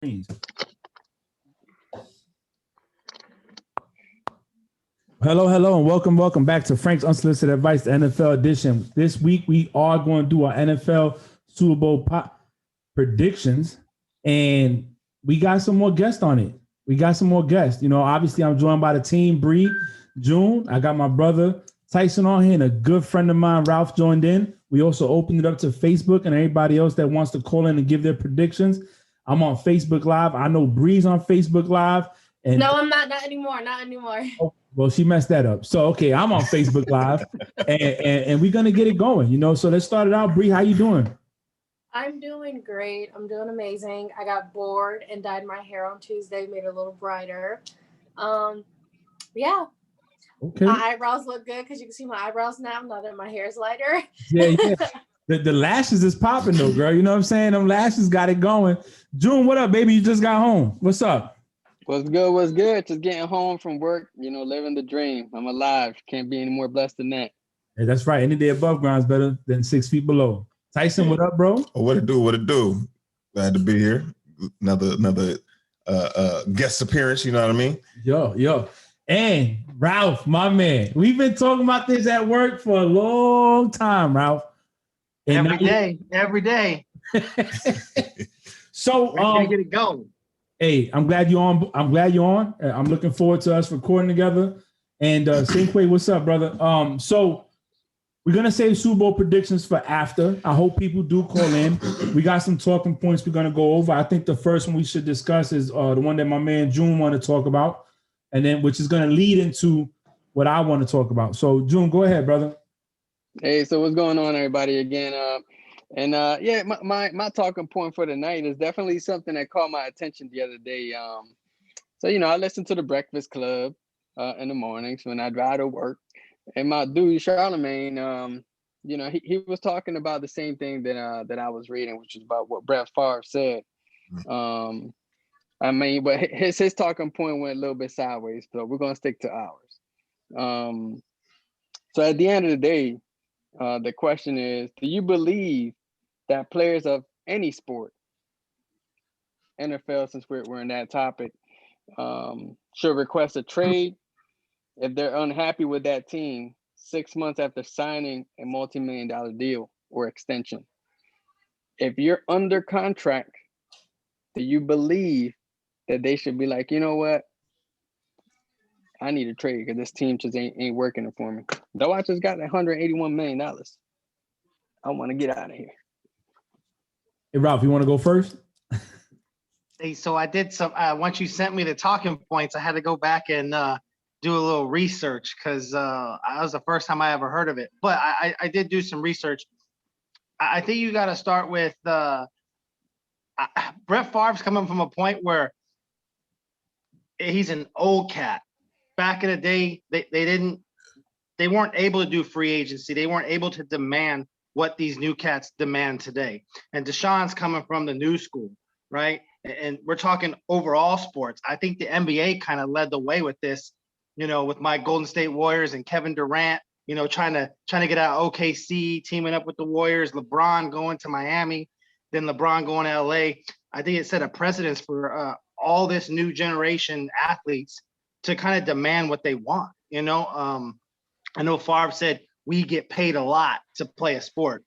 Hello, hello, and welcome back to Frank's Unsolicited Advice, the NFL edition. This week, we are going to do our NFL Super Bowl predictions, and we got some more guests on it. You know, obviously, I'm joined by the team, Bree, June. I got my brother Tyson on here, and a good friend of mine, Ralph, joined in. We also opened it up to Facebook and everybody else that wants to call in and give their predictions. I'm on Facebook Live. I know Bree's on Facebook Live. And no, I'm not. Not anymore. Oh, well, she messed that up. So, okay, I'm on Facebook Live, and we're gonna get it going. You know, so let's start it out. Bree, how you doing? I'm doing great. I'm doing amazing. I got bored and dyed my hair on Tuesday, made it a little brighter. Yeah. Okay. My eyebrows look good because you can see my eyebrows now that my hair is lighter. Yeah. The lashes is popping though, girl. You know what I'm saying? Them lashes got it going. June, what up, baby? You just got home. What's up? What's good? Just getting home from work, you know, living the dream. I'm alive. Can't be any more blessed than that. Hey, that's right. Any day above ground is better than 6 feet below. Tyson, what up, bro? Oh, what it do? Glad to be here. Another guest appearance, you know what I mean? Yo. And Ralph, my man. We've been talking about this at work for a long time, Ralph. And every day. So we can't get it going. Hey, I'm glad you're on. I'm looking forward to us recording together. And Sinquay, what's up, brother? So we're gonna save Super Bowl predictions for after. I hope people do call in. We got some talking points we're gonna go over. I think the first one we should discuss is the one that my man June want to talk about, and then which is gonna lead into what I want to talk about. So June, go ahead, brother. Hey, so what's going on, everybody? Again, my talking point for the night is definitely something that caught my attention the other day. So you know, I listen to the Breakfast Club in the mornings when I drive to work, and my dude Charlemagne, you know, he was talking about the same thing that I was reading, which is about what Brett Favre said. I mean, but his talking point went a little bit sideways, so we're gonna stick to ours. So at the end of the day, the question is, do you believe that players of any sport, NFL, since we're in that topic, should request a trade if they're unhappy with that team 6 months after signing a multi-million-dollar deal or extension? If you're under contract, do you believe that they should be like, you know what? I need a trade because this team just ain't working for me. Though I just got $181 million. I want to get out of here. Hey, Ralph, you want to go first? Hey, so I did some. Once you sent me the talking points, I had to go back and do a little research because that was the first time I ever heard of it. But I did do some research. I think you got to start with Brett Favre's coming from a point where he's an old cat. Back in the day, they weren't able to do free agency. They weren't able to demand what these new cats demand today. And Deshaun's coming from the new school, right? And we're talking overall sports. I think the NBA kind of led the way with this, you know, with my Golden State Warriors and Kevin Durant, you know, trying to get out of OKC, teaming up with the Warriors, LeBron going to Miami, then LeBron going to LA. I think it set a precedence for all this new generation athletes to kind of demand what they want. You know, I know Favre said we get paid a lot to play a sport.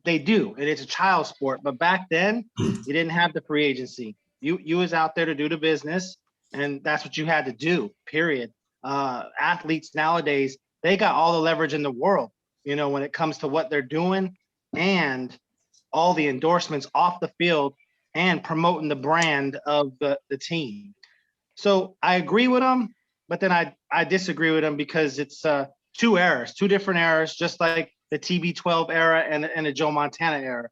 They do, and it's a child sport. But back then, you didn't have the free agency. You was out there to do the business, and that's what you had to do. Period. Athletes nowadays, they got all the leverage in the world. You know, when it comes to what they're doing, and all the endorsements off the field, and promoting the brand of the team. So I agree with him, but then I disagree with him because it's two different eras, just like the TB12 era and the Joe Montana era.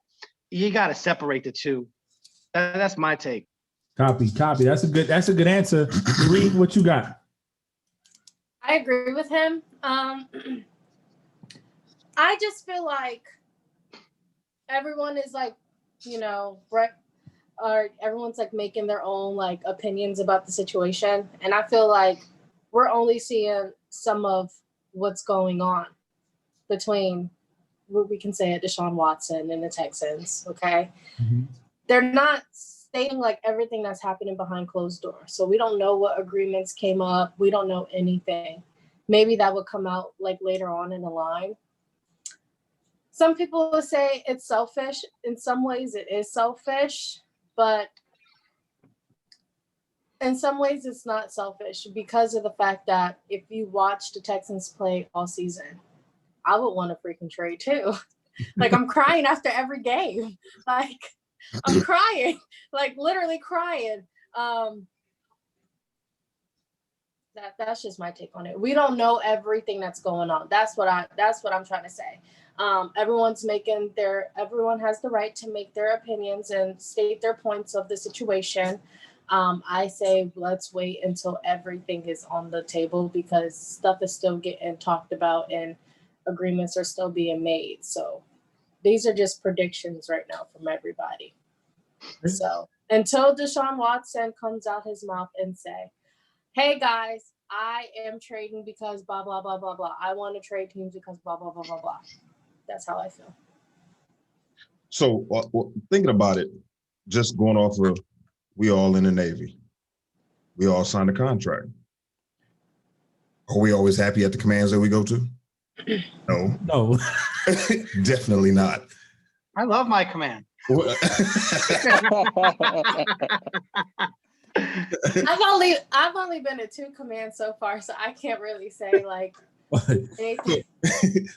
You got to separate the two. That's my take. Copy. That's a good answer. Reed, what you got? I agree with him. I just feel like everyone is like, you know, everyone's like making their own like opinions about the situation. And I feel like we're only seeing some of what's going on between what we can say at Deshaun Watson and the Texans. Okay. Mm-hmm. They're not stating like everything that's happening behind closed doors. So we don't know what agreements came up. We don't know anything. Maybe that would come out like later on in the line. Some people will say it's selfish. In some ways it is selfish, but in some ways it's not selfish because of the fact that if you watch the Texans play all season, I would want a freaking trade too. Like I'm crying after every game. Like I'm crying, like literally crying. That's just my take on it. We don't know everything that's going on. That's what I'm trying to say. Everyone has the right to make their opinions and state their points of the situation. I say let's wait until everything is on the table because stuff is still getting talked about and agreements are still being made. So these are just predictions right now from everybody. So until Deshaun Watson comes out his mouth and say, hey guys, I am trading because blah, blah, blah, blah, blah. I want to trade teams because blah, blah, blah, blah, blah. That's how I feel. So thinking about it, just going off of we all in the Navy. We all signed a contract. Are we always happy at the commands that we go to? No. Definitely not. I love my command. I've only been at 2 commands so far, so I can't really say like anything.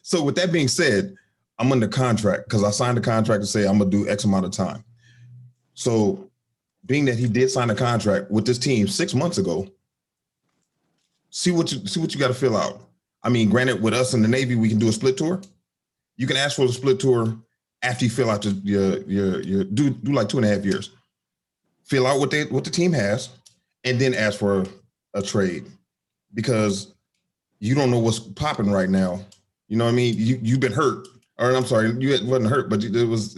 So with that being said, I'm under contract because I signed a contract to say I'm gonna do X amount of time. So being that he did sign a contract with this team 6 months ago, see what you got to fill out. I mean, granted, with us in the Navy, we can do a split tour. You can ask for the split tour after you fill out your do like 2.5 years. Fill out what the team has, and then ask for a trade because you don't know what's popping right now. You know what I mean? You've been hurt, or I'm sorry, you wasn't hurt, but it was.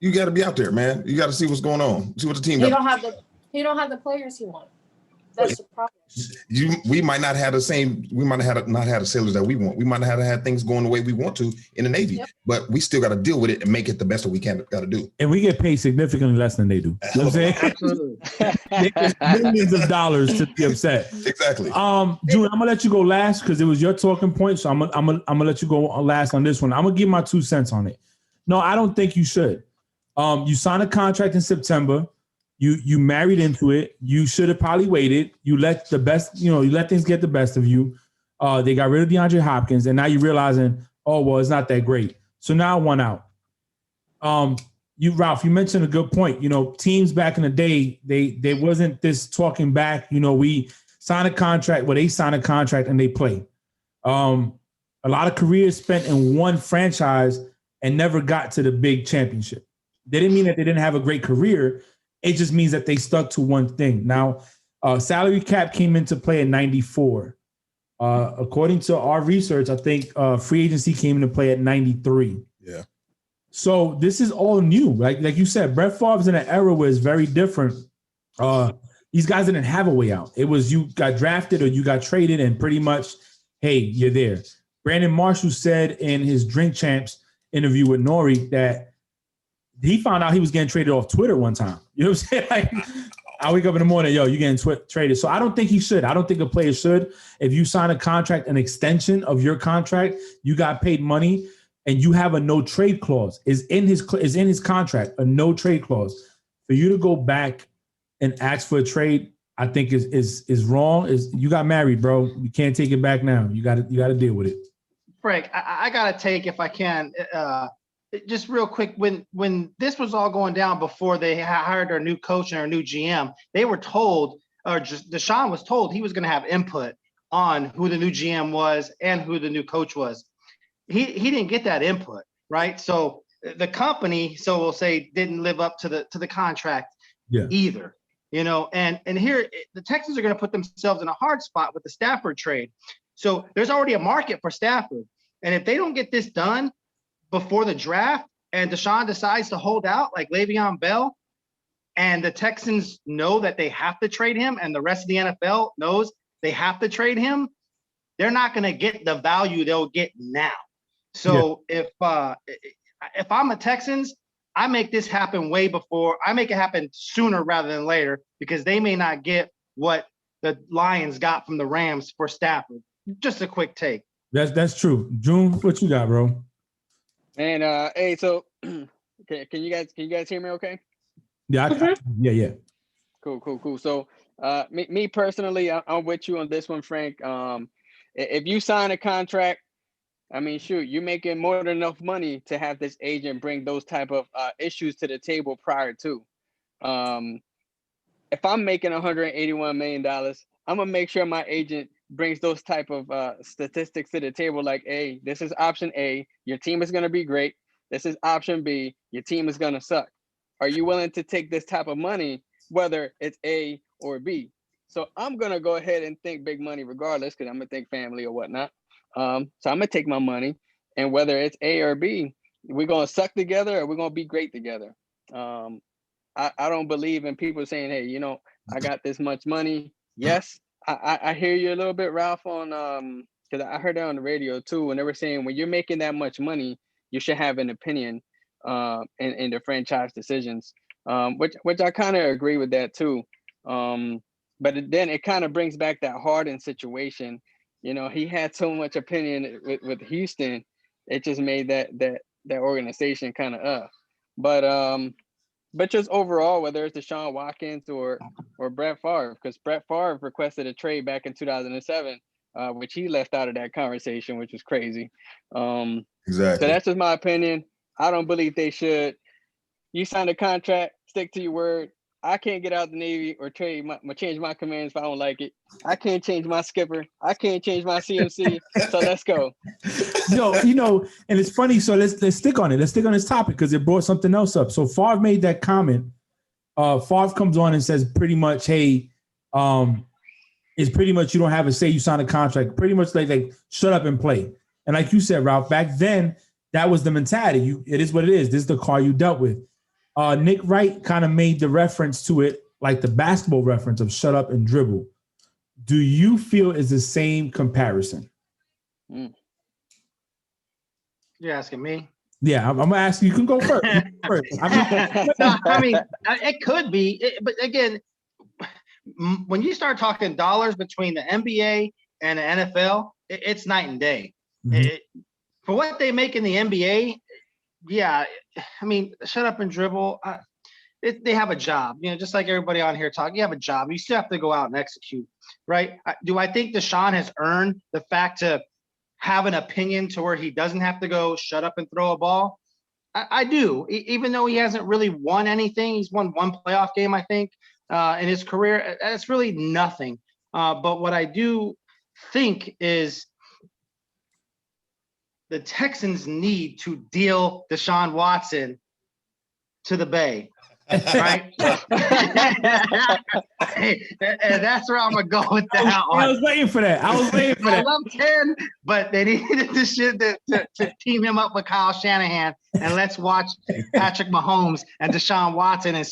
You got to be out there, man. You got to see what's going on. See what the team. He don't have the players he wants. That's the problem. We might not have the same. We might not have the sailors that we want. We might not have had things going the way we want to in the Navy. Yep. But we still got to deal with it and make it the best that we can. Got to do. And we get paid significantly less than they do. You know what I'm saying? Absolutely. Millions of dollars to be upset. Exactly. June, I'm gonna let you go last because it was your talking point. So I'm gonna let you go last on this one. I'm gonna give my 2 cents on it. No, I don't think you should. You signed a contract in September. You married into it. You should have probably waited. You let things get the best of you. They got rid of DeAndre Hopkins, and now you're realizing, oh, well, it's not that great. So now 1 out. Ralph, you mentioned a good point. Teams back in the day, they wasn't this talking back. We sign a contract, they sign a contract and they play. A lot of careers spent in one franchise and never got to the big championship. They didn't mean that they didn't have a great career. It just means that they stuck to one thing. Now, salary cap came into play in 94. According to our research, I think free agency came into play at 93. Yeah. So this is all new. Like you said, Brett Favre's in an era where it's very different. These guys didn't have a way out. It was you got drafted or you got traded and pretty much, hey, you're there. Brandon Marshall said in his Drink Champs interview with Nori that he found out he was getting traded off Twitter one time. You know what I'm saying? Like, I wake up in the morning, you're getting traded. So I don't think he should. I don't think a player should. If you sign a contract, an extension of your contract, you got paid money, and you have a no trade clause is in his contract, a no trade clause. For you to go back and ask for a trade, I think is wrong. You got married, bro. You can't take it back now. You got to deal with it. Frank, I got to take, if I can, just real quick, when this was all going down before they hired their new coach and their new GM, they were told, or just Deshaun was told he was going to have input on who the new GM was and who the new coach was. He didn't get that input, right? So the company, so we'll say, didn't live up to the contract either. And here the Texans are going to put themselves in a hard spot with the Stafford trade. So there's already a market for Stafford. And if they don't get this done before the draft and Deshaun decides to hold out like Le'Veon Bell, and the Texans know that they have to trade him and the rest of the NFL knows they have to trade him, they're not going to get the value they'll get now. So if I'm a Texans, I make this happen way before. I make it happen sooner rather than later because they may not get what the Lions got from the Rams for Stafford. Just a quick take. That's true. June, what you got, bro? And hey, so can you guys hear me? Okay. Yeah, yeah. Cool. So, me personally, I'm with you on this one, Frank. If you sign a contract, I mean, shoot, you're making more than enough money to have this agent bring those type of issues to the table prior to. If I'm making $181 million, I'm gonna make sure my agent brings those type of statistics to the table. Like, hey, this is option A, your team is gonna be great. This is option B, your team is gonna suck. Are you willing to take this type of money, whether it's A or B? So I'm gonna go ahead and think big money regardless, because I'm gonna think family or whatnot. So I'm gonna take my money, and whether it's A or B, we're gonna suck together or we're gonna be great together. I don't believe in people saying, hey, you know, I got this much money. Yes, I hear you a little bit, Ralph, on because I heard that on the radio too, and they were saying when you're making that much money, you should have an opinion in the franchise decisions, which I kind of agree with that too. But then it kind of brings back that Harden situation. You know, he had so much opinion with Houston, it just made that organization kind of But just overall, whether it's Deshaun Watkins or Brett Favre, because Brett Favre requested a trade back in 2007, which he left out of that conversation, which was crazy. Exactly. So that's just my opinion. I don't believe they should. You signed a contract, stick to your word. I can't get out the Navy or change my commands if I don't like it. I can't change my skipper. I can't change my CMC. So let's go. You know, and it's funny. So let's stick on it. Let's stick on this topic because it brought something else up. So Favre made that comment. Favre comes on and says pretty much, hey, it's pretty much you don't have a say. You sign a contract. Pretty much like shut up and play. And like you said, Ralph, back then that was the mentality. It is what it is. This is the car you dealt with. Nick Wright kind of made the reference to it, like the basketball reference of shut up and dribble. Do you feel is the same comparison? You're asking me? Yeah, I'm gonna ask you. You can go first. I mean, it could be, but again, when you start talking dollars between the NBA and the NFL, it's night and day. Mm-hmm. For what they make in the NBA, yeah, I mean, shut up and dribble. They have a job, you know, just like everybody on here talking. You have a job. You still have to go out and execute, right? Do I think Deshaun has earned the fact to have an opinion to where he doesn't have to go shut up and throw a ball? I do, even though he hasn't really won anything. He's won one playoff game, I think, in his career. That's really nothing. But what I do think is the Texans need to deal Deshaun Watson to the Bay, right? And that's where I'm gonna go with that one. I was waiting for that. I love 10, but they needed to team him up with Kyle Shanahan, and let's watch Patrick Mahomes and Deshaun Watson in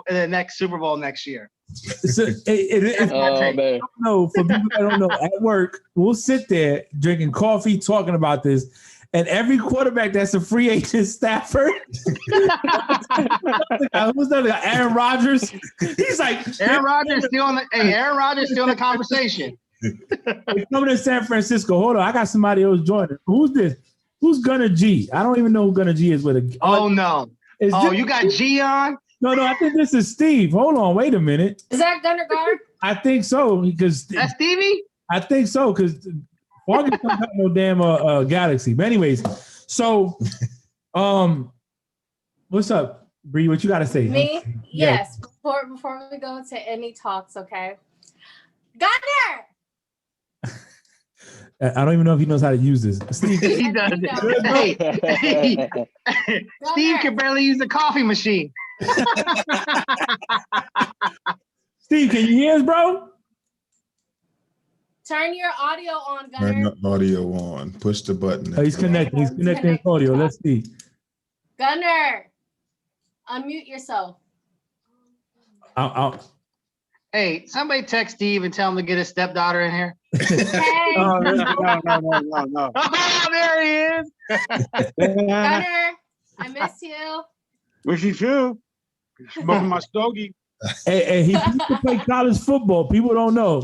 the next Super Bowl next year. So for people that don't know, at work, we'll sit there drinking coffee, talking about this, and every quarterback that's a free agent Stafford, who's that guy? Aaron Rodgers. He's like Aaron Rodgers still in the conversation. Coming to San Francisco. Hold on, I got somebody else joining. Who's this? Who's Gunnar G? I don't even know who Gunnar G is with a. Oh no! You got G on? No, I think this is Steve. Hold on, wait a minute. Is that Gunnar Guard? I think so because that's Stevie. I think so because Fargus don't have no damn Galaxy. But anyways, so what's up, Bree? What you got to say? Me? Yes. Before we go into any talks, okay. Gunnar. I don't even know if he knows how to use this. Steve, he does. Hey. Steve can barely use the coffee machine. Steve, can you hear us, bro? Turn your audio on, Gunnar. Turn the audio on. Push the button. Oh, he's connecting. He's connecting his audio. Let's see. Gunnar, unmute yourself. Hey, somebody text Steve and tell him to get his stepdaughter in here. Hey. No. Oh, there he is. Gunnar, I miss you. Wish you too. Smoking my stogie. Hey, he used to play college football. People don't know.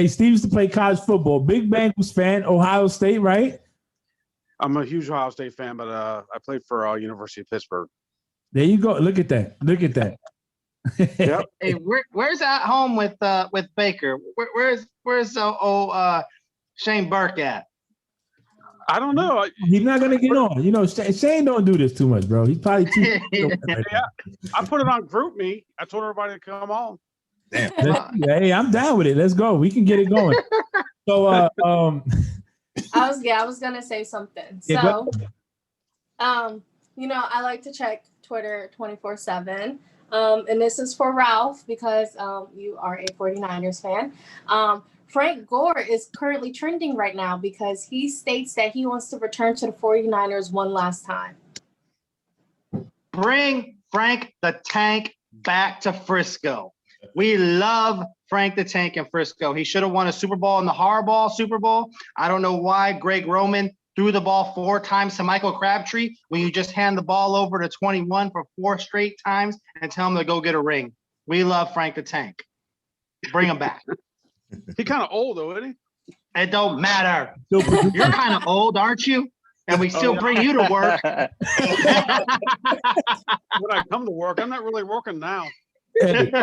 Steve used to play college football. Big Bengals fan, Ohio State, right? I'm a huge Ohio State fan, but I played for University of Pittsburgh. There you go. Look at that. Look at that. Yep. Hey, where's at home with Baker? Where's Shane Burke at? I don't know. He's not gonna get on. You know, Shane don't do this too much, bro. He's probably too. Yeah, I put it on GroupMe. I told everybody to come on. Damn. Hey, I'm down with it. Let's go. We can get it going. So, I was gonna say something. So, I like to check Twitter 24/7. And this is for Ralph because you are a 49ers fan. Frank Gore is currently trending right now because he states that he wants to return to the 49ers one last time. Bring Frank the Tank back to Frisco. We love Frank the Tank in Frisco. He should have won a Super Bowl in the Harbaugh Super Bowl. I don't know why Greg Roman threw the ball 4 times to Michael Crabtree when you just hand the ball over to 21 for 4 straight times and tell him to go get a ring. We love Frank the Tank. Bring him back. He's kind of old, though, isn't he? It don't matter. You're kind of old, aren't you? And we still bring you to work. When I come to work, I'm not really working now. Gunner,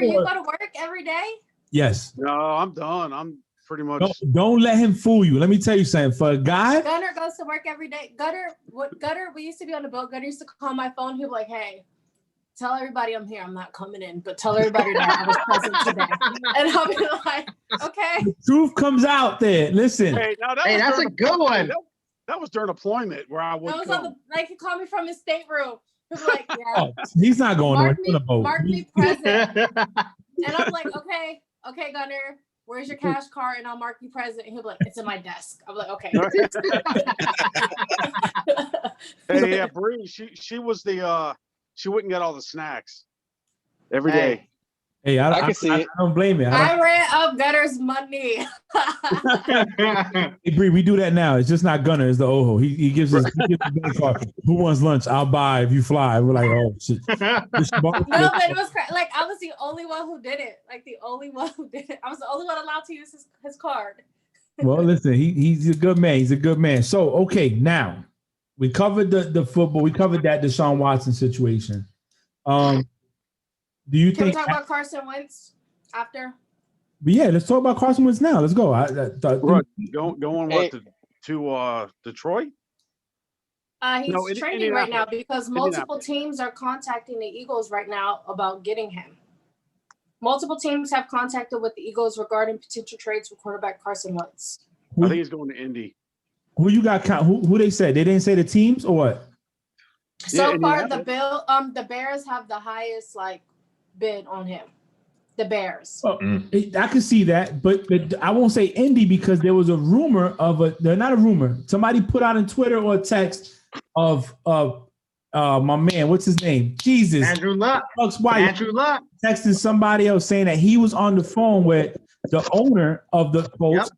you go to work every day? Yes. No, I'm done. I'm pretty much. Don't let him fool you. Let me tell you something. For a guy, Gunner goes to work every day. Gunner, we used to be on the boat. Gunner used to call my phone. He'd be like, "Hey, tell everybody I'm here. I'm not coming in, but tell everybody that I was present today." And I'll be like, "Okay." The truth comes out there. Listen. Hey, that's a good one. That was during deployment where I would go. He called me from his stateroom. He was like, "Yeah." Oh, he's not going on the boat. Mark me present. And I'm like, okay, Gunner, where's your cash card? And I'll mark you present. And he'll be like, it's in my desk. I'm like, okay. Hey, yeah, Bree, she was she wouldn't get all the snacks every day. Hey, I can see it. I don't blame you. I ran up Gunner's money. Hey, Bree, we do that now. It's just not Gunner. It's the Oho. He gives us the bank card. Who wants lunch? I'll buy if you fly. We're like, oh shit. No, but it was like I was the only one who did it. Like the only one who did it. I was the only one allowed to use his card. Well, listen, he's a good man. He's a good man. So, okay, now we covered the football. We covered that Deshaun Watson situation. Do you Can we think? talk about Carson Wentz after? But yeah, let's talk about Carson Wentz now. Let's go. Going to Detroit? He's trending right now because multiple teams are contacting the Eagles right now about getting him. Multiple teams have contacted with the Eagles regarding potential trades for quarterback Carson Wentz. I think he's going to Indy. Who you got? Who they said? They didn't say the teams or what? So far, the Bears have the highest bid on him. The Bears. Oh, I can see that, but I won't say Indy because there was a rumor they're not a rumor. Somebody put out on Twitter or a text of my man, what's his name? Jesus. Andrew Luck. Luck's wife. Andrew Luck. Texting somebody else saying that he was on the phone with the owner of the Colts. Yep.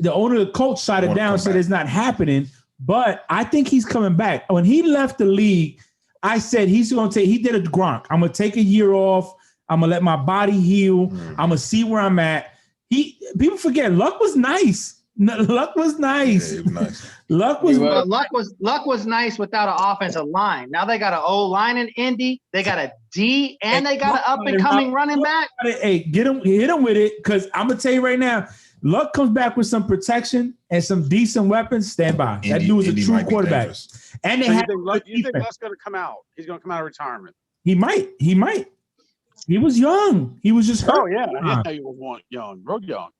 The owner of the Colts shot it down, said it's not happening. But I think he's coming back. When he left the league, I said he did a Gronk. I'm going to take a year off. I'm going to let my body heal. I'm going to see where I'm at. People forget, Luck was nice. Luck was nice. Yeah, nice. Luck was nice without an offensive line. Now they got an O line in Indy. They got a D, and they got an up and coming running back. Hey, hit him with it, because I'm gonna tell you right now, Luck comes back with some protection and some decent weapons. Stand by. That dude is a true quarterback. And you think Luck's gonna come out? He's gonna come out of retirement. He might. He was young. He was just hurt. Oh yeah, I didn't know you were young, real young.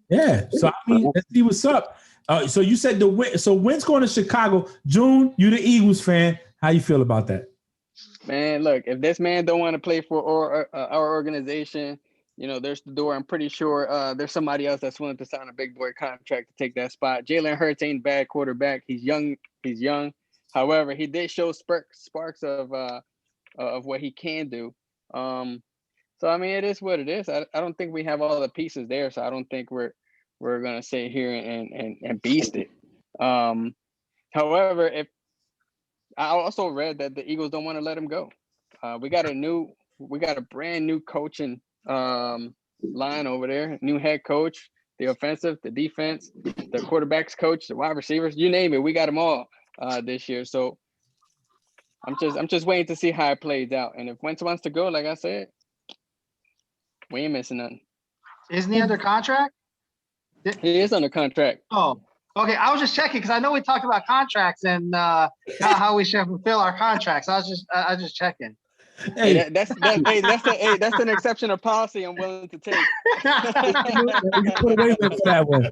Yeah, so I mean, let's see what's up. So you said Wentz going to Chicago. June, you the Eagles fan. How you feel about that? Man, look, if this man don't want to play for our organization, there's the door. I'm pretty sure there's somebody else that's willing to sign a big boy contract to take that spot. Jalen Hurts ain't bad quarterback. He's young. However, he did show sparks of what he can do. So I mean, it is what it is. I don't think we have all the pieces there, so I don't think we're gonna sit here and beast it. However, if I also read that the Eagles don't want to let him go. We got a brand new coaching line over there, new head coach, the offensive, the defense, the quarterbacks coach, the wide receivers, you name it. We got them all this year. So I'm just waiting to see how it plays out. And if Wentz wants to go, like I said, we ain't missing nothing. Isn't he under contract? He is under contract. Oh, okay. I was just checking because I know we talked about contracts and how we should fulfill our contracts. I was just checking. Hey, that's an exception of policy I'm willing to take. Put away with that one.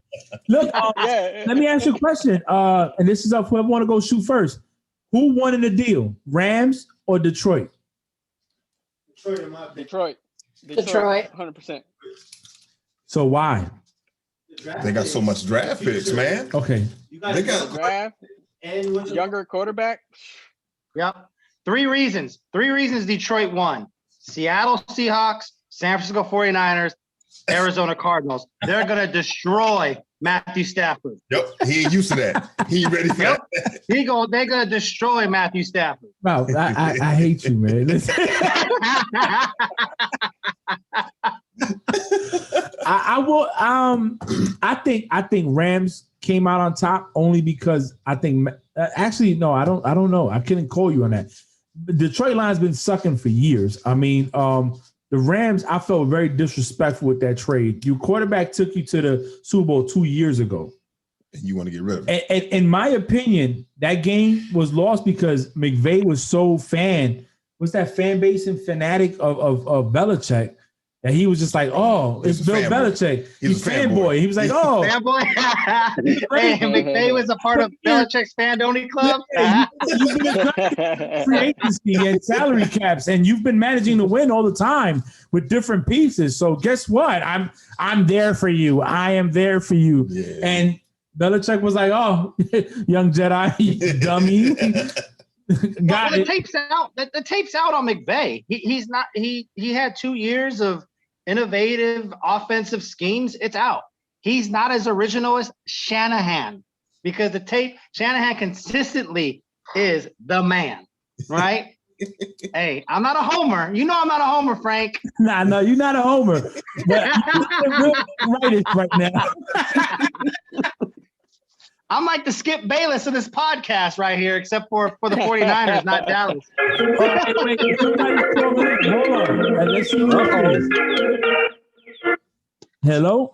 Look, let me ask you a question. And this is up whoever want to go shoot first. Who won in the deal, Rams or Detroit? Detroit. 100%. So why? They got so much draft picks, man. Okay. They got draft, younger quarterback. Yep. Three reasons Detroit won. Seattle Seahawks, San Francisco 49ers, Arizona Cardinals. They're going to destroy Matthew Stafford. Yep. He ain't used to that. He ain't ready for that. They're going to destroy Matthew Stafford. Wow, I hate you, man. I will. I think Rams came out on top only because I think. Actually, no, I don't know. I couldn't call you on that. The Detroit line's been sucking for years. I mean, the Rams, I felt very disrespectful with that trade. Your quarterback took you to the Super Bowl 2 years ago. And you want to get rid of it. And in my opinion, that game was lost because McVay was so fan base and fanatic of Belichick that he was just like, oh, it's Bill Belichick. He's a fanboy. He was like, oh. Fanboy? Hey, McVay was a part of Belichick's fan-only club? You've been free agency and salary caps, and you've been managing to win all the time with different pieces. So guess what? I'm there for you. I am there for you. Yeah. And Belichick was like, oh, young Jedi, you dummy. The tape's out on McVay. He had 2 years of innovative offensive schemes. It's out. He's not as original as Shanahan because Shanahan consistently is the man, right? Hey, I'm not a homer. You know I'm not a homer, Frank. Nah, no, you're not a homer. But you're right now. I'm like the Skip Bayless of this podcast right here, except for the 49ers, not Dallas. Wait. Hold on. Let's see what it is. Hello?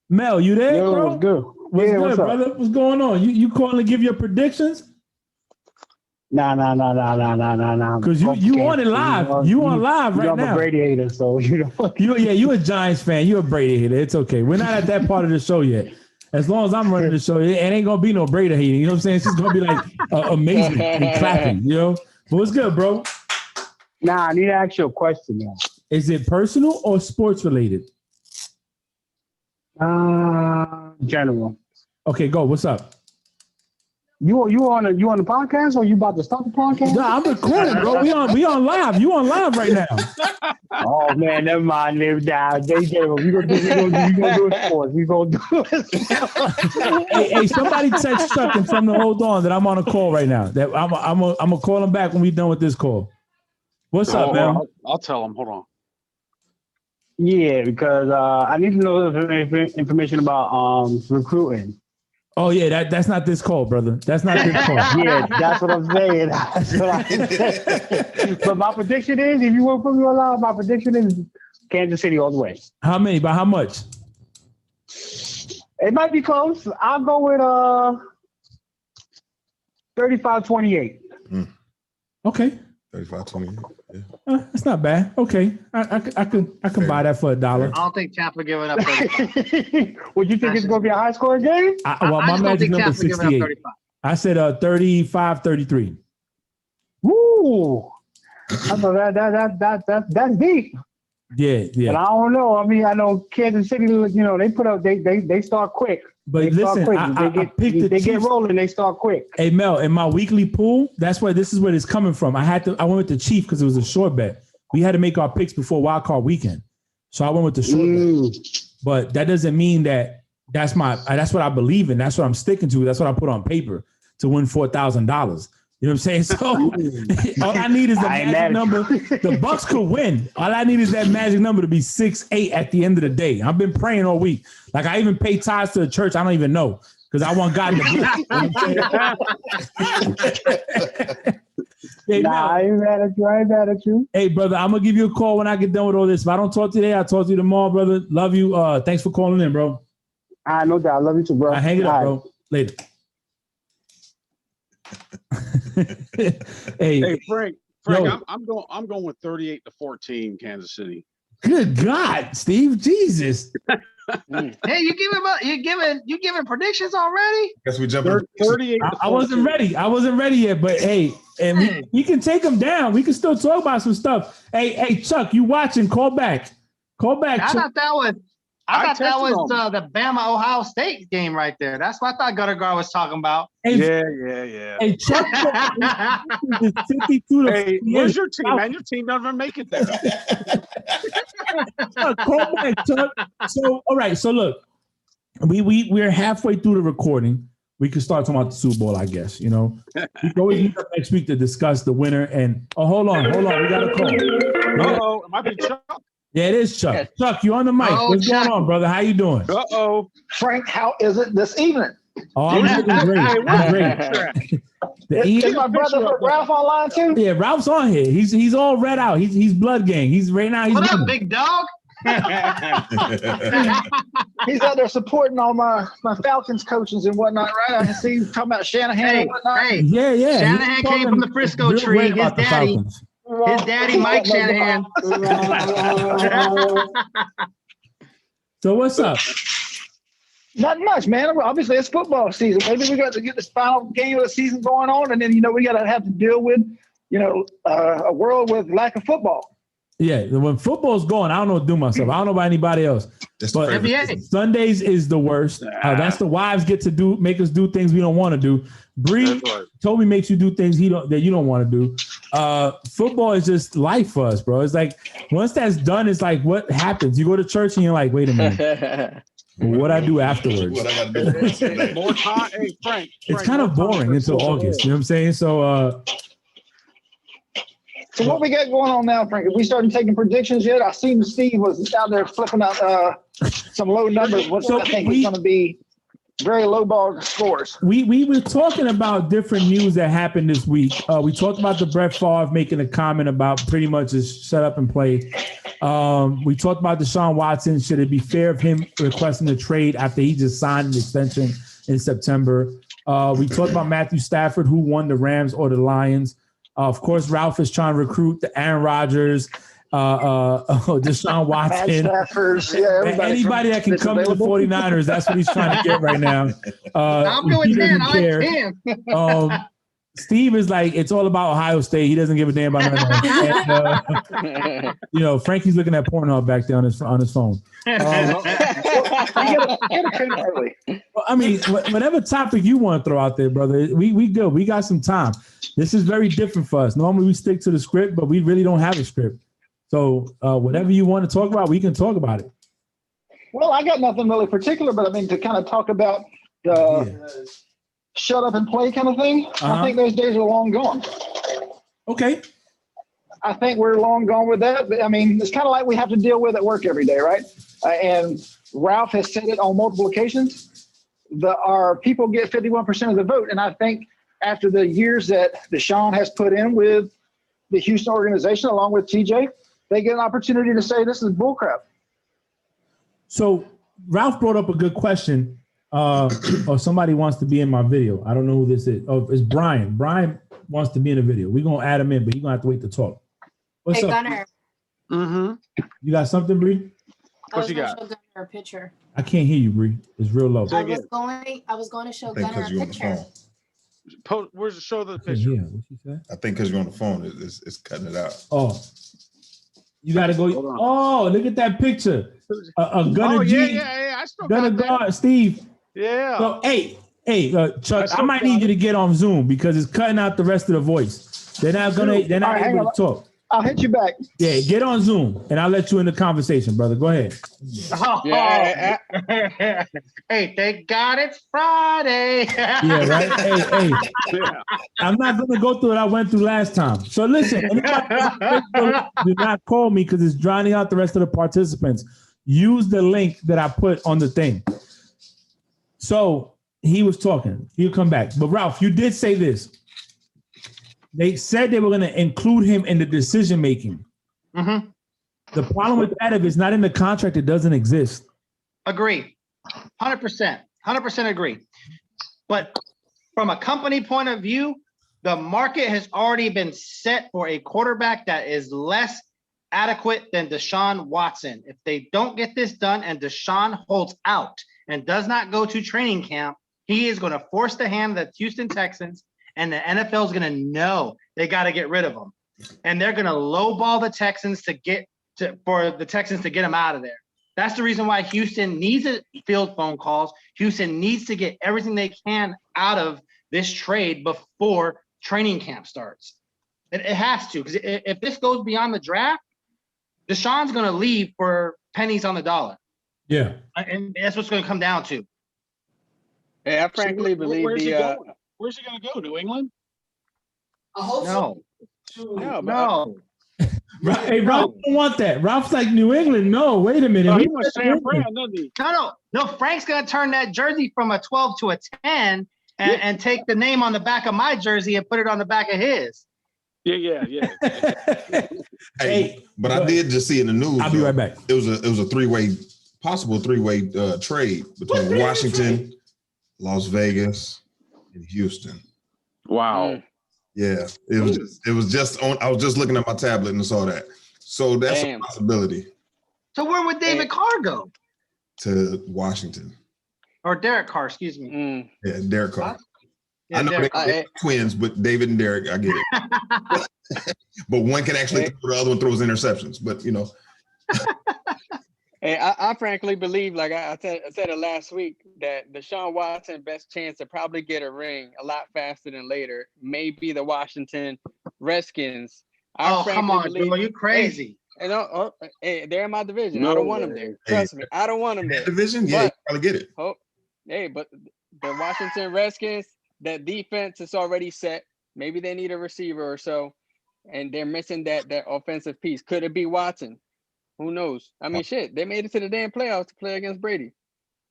Mel, you there, bro? What's good? What's good, brother? What's going on? You calling to give your predictions? Nah. Because you on it live. You on live right now. I'm a Brady hater, so you know. You a Giants fan. You a Brady hater. It's okay. We're not at that part of the show yet. As long as I'm running the show, it ain't gonna be no Brady hating. You know what I'm saying? It's just gonna be like amazing and clapping. You know. But what's good, bro? Nah, I need to ask you a question, man. Is it personal or sports related? General. Okay, go. What's up? You on the podcast or you about to start the podcast? No, I'm recording, bro. We on live. You on live right now. Oh man, never mind. We gonna do it sports. We gonna do it. Hey, somebody text Chuck and tell him to hold on that I'm on a call right now. That I'm gonna call him back when we done with this call. What's up, man? I'll tell him. Hold on. Yeah, because I need to know information about recruiting. Oh yeah, that's not this call, brother. That's not this call. Yeah, that's what I'm saying. That's what I'm saying. But my prediction is, if you won't put me on live, my prediction is Kansas City all the way. How many? By how much? It might be close. I'll go with 35-28. Okay. 35-28. Yeah. That's not bad. Okay, I can buy that for $1. I don't think Tampa giving up 35. Would you think it's going to be a high score game? My magic number is 68. I said 35-33. Woo! I thought that's deep. Yeah. But I don't know. I mean, I know Kansas City. They put up. They start quick. But listen, I picked the Chiefs. Get rolling. They start quick. Hey Mel, in my weekly pool, this is where it's coming from. I went with the Chiefs because it was a short bet. We had to make our picks before wild card weekend, so I went with the short bet. But that doesn't mean that That's what I believe in. That's what I'm sticking to. That's what I put on paper to win $4,000. You know what I'm saying? So all I need is the magic number. The Bucks could win. All I need is that magic number to be 6-8 at the end of the day. I've been praying all week. Like I even pay tithes to the church. I don't even know because I want God to bless. Hey, I ain't mad at you. Hey, brother, I'm gonna give you a call when I get done with all this. If I don't talk to you today, I'll talk to you tomorrow, brother. Love you. Thanks for calling in, bro. No doubt. Love you too, bro. I hang it up, bro. Later. Hey, Frank, I'm going with 38-14, Kansas City. Good God, Steve, Jesus. Hey, you giving predictions already? Guess we jumping. 38. I wasn't ready. I wasn't ready yet, but hey, and we can take them down. We can still talk about some stuff. Hey, Chuck, you watching? Call back. I Chuck. thought that was the Bama Ohio State game right there. That's what I thought Gutter Guard was talking about. Hey, Yeah. Hey, Chuck. is 52 to Hey, where's your team, man? Your team doesn't make it there. Chuck, call back, Chuck. So, all right. So, look, we're halfway through the recording. We can start talking about the Super Bowl, I guess. You know, we can always meet up next week to discuss the winner. And hold on, we got a call. It might be Chuck. Yeah, it is Chuck. Chuck, you on the mic? What's going on, brother? How you doing? Frank, how is it this evening? Oh, I'm doing great. Is my brother Ralph online too? Yeah, Ralph's on here. He's all read out. He's blood gang. He's right now. What up, big dog? He's out there supporting all my Falcons coaches and whatnot, right? I can see you talking about Shanahan and whatnot. Hey, yeah. Shanahan came from the Frisco tree. His daddy, Mike Shanahan. So what's up? Not much, man. Obviously, it's football season. Maybe we got to get this final game of the season going on, and then we got to have to deal with, a world with lack of football. Yeah, when football's going, I don't know what to do myself. I don't know about anybody else. But Sundays is the worst. That's the wives get to make us do things we don't want to do. Bree, Toby makes you do things that you don't want to do. Football is just life for us, bro. It's like once that's done, it's like what happens? You go to church and you're like, wait a minute. What I do afterwards? What I gotta do? More time. Hey, Frank. It's kind of boring until August. You know what I'm saying? So what we got going on now, Frank? Have we started taking predictions yet? I seen Steve was out there flipping out some low numbers. I think he's going to be very low ball scores. We were talking about different news that happened this week. We talked about the Brett Favre making a comment about pretty much just shut up and play. We talked about Deshaun Watson. Should it be fair of him requesting a trade after he just signed an extension in September? We talked about Matthew Stafford, who won the Rams or the Lions. Of course, Ralph is trying to recruit the Aaron Rodgers, Deshaun Watson. Anybody that can come to the 49ers, that's what he's trying to get right now. I'm doing 10. I like 10. Steve is like, it's all about Ohio State. He doesn't give a damn about nothing. And, Frankie's looking at Pornhub back there on his phone. I mean, whatever topic you want to throw out there, brother, we good. We got some time. This is very different for us. Normally we stick to the script, but we really don't have a script. So whatever you want to talk about, we can talk about it. Well, I got nothing really particular, but I mean, to kind of talk about the shut up and play kind of thing. I think those days are long gone. Okay. I think we're long gone with that. But, I mean, it's kind of like we have to deal with at work every day, right? And Ralph has said it on multiple occasions. Our people get 51% of the vote. And I think after the years that Deshaun has put in with the Houston organization, along with TJ, they get an opportunity to say this is bullcrap. So Ralph brought up a good question. Or somebody wants to be in my video. I don't know who this is. Oh, it's Brian. Brian wants to be in the video. We're going to add him in, but you're going to have to wait to talk. What's up? Gunner. Mm-hmm. You got something, Bree? What you got? Gunner a picture. I can't hear you, Bree. It's real low. I was going to show Gunner a picture. Where's the show the picture? Yeah, what she said? I think because you're on the phone, it's cutting it out. Oh. You got to go. Oh, look at that picture. A Gunner G. Yeah. I still Gunner guard, Steve. Yeah. So, hey, Chuck, I might need you to get on Zoom because it's cutting out the rest of the voice. They're not able to talk. I'll hit you back. Yeah, get on Zoom and I'll let you in the conversation, brother. Go ahead. Yeah, Hey, thank God it's Friday. Yeah, right. Hey, I'm not gonna go through what I went through last time. So listen, anybody do not call me because it's drowning out the rest of the participants. Use the link that I put on the thing. So he was talking. He'll come back. But Ralph, you did say this. They said they were going to include him in the decision making. Mm-hmm. The problem with that, if it's not in the contract, it doesn't exist. Agree. 100%. 100% agree. But from a company point of view, the market has already been set for a quarterback that is less adequate than Deshaun Watson. If they don't get this done and Deshaun holds out and does not go to training camp, he is going to force the hand of the Houston Texans, and the NFL is going to know they got to get rid of him. And they're going to lowball the Texans for the Texans to get him out of there. That's the reason why Houston needs to field phone calls. Houston needs to get everything they can out of this trade before training camp starts. It has to, because if this goes beyond the draft, Deshaun's going to leave for pennies on the dollar. Yeah. And that's what's going to come down to. Hey, I frankly believe where's he going? Where's he going to go? New England? I hope No. but Hey, Ralph don't want that. Ralph's like New England. No, wait a minute. He was San Fran, didn't he? No. Frank's going to turn that jersey from a 12 to a 10 and take the name on the back of my jersey and put it on the back of his. Yeah. Hey, but I did just see in the news. I'll be right back. It was a possible three-way trade between Washington, Las Vegas, and Houston. Wow. Yeah, it was just on. I was just looking at my tablet and saw that. So that's a possibility. So where would David Carr go? To Washington. Or Derek Carr, excuse me. Yeah, Derek Carr. Yeah, I know they're twins, but David and Derek, I get it. But one can actually throw, the other one throws interceptions. But you know. Hey, I frankly believe, like I said it last week, that Deshaun Watson best chance to probably get a ring a lot faster than later may be the Washington Redskins. Come on, Bill, you crazy. Hey, they're in my division. I don't want them there. Trust me, I don't want them there. Division, yeah, you probably get it. But the Washington Redskins, that defense is already set. Maybe they need a receiver or so, and they're missing that offensive piece. Could it be Watson? Who knows? I mean, shit, they made it to the damn playoffs to play against Brady.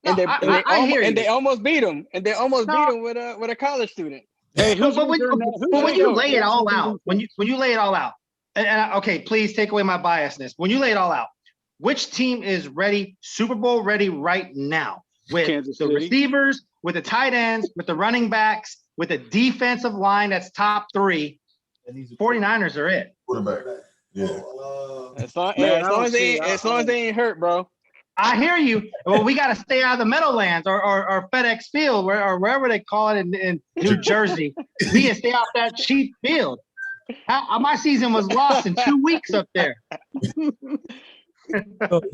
And they almost beat him. And they almost beat him with a college student. Hey, but when you lay it all out, when you lay it all out, and okay, please take away my biasness. When you lay it all out, which team is ready, Super Bowl ready right now? With the receivers, with the tight ends, with the running backs, with the defensive line that's top 3. 49ers are it. Quarterback. Yeah. As long as they ain't hurt, bro. I hear you. Well, we got to stay out of the Meadowlands or FedEx Field or wherever they call it in New Jersey. We can stay off that cheap field. My season was lost in 2 weeks up there.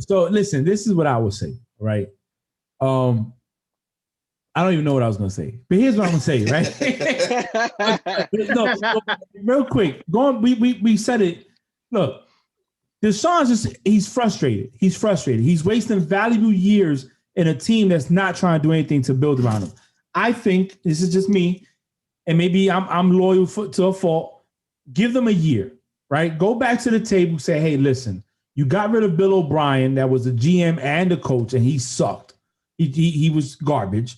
So listen, this is what I would say, right? I don't even know what I was going to say, but here's what I'm going to say, right? No, real quick. We said it. Look, Deshaun's he's frustrated. He's wasting valuable years in a team that's not trying to do anything to build around him. I think this is just me, and maybe I'm loyal to a fault. Give them a year, right? Go back to the table, say, hey, listen, you got rid of Bill O'Brien, that was the GM and the coach, and he sucked. He was garbage.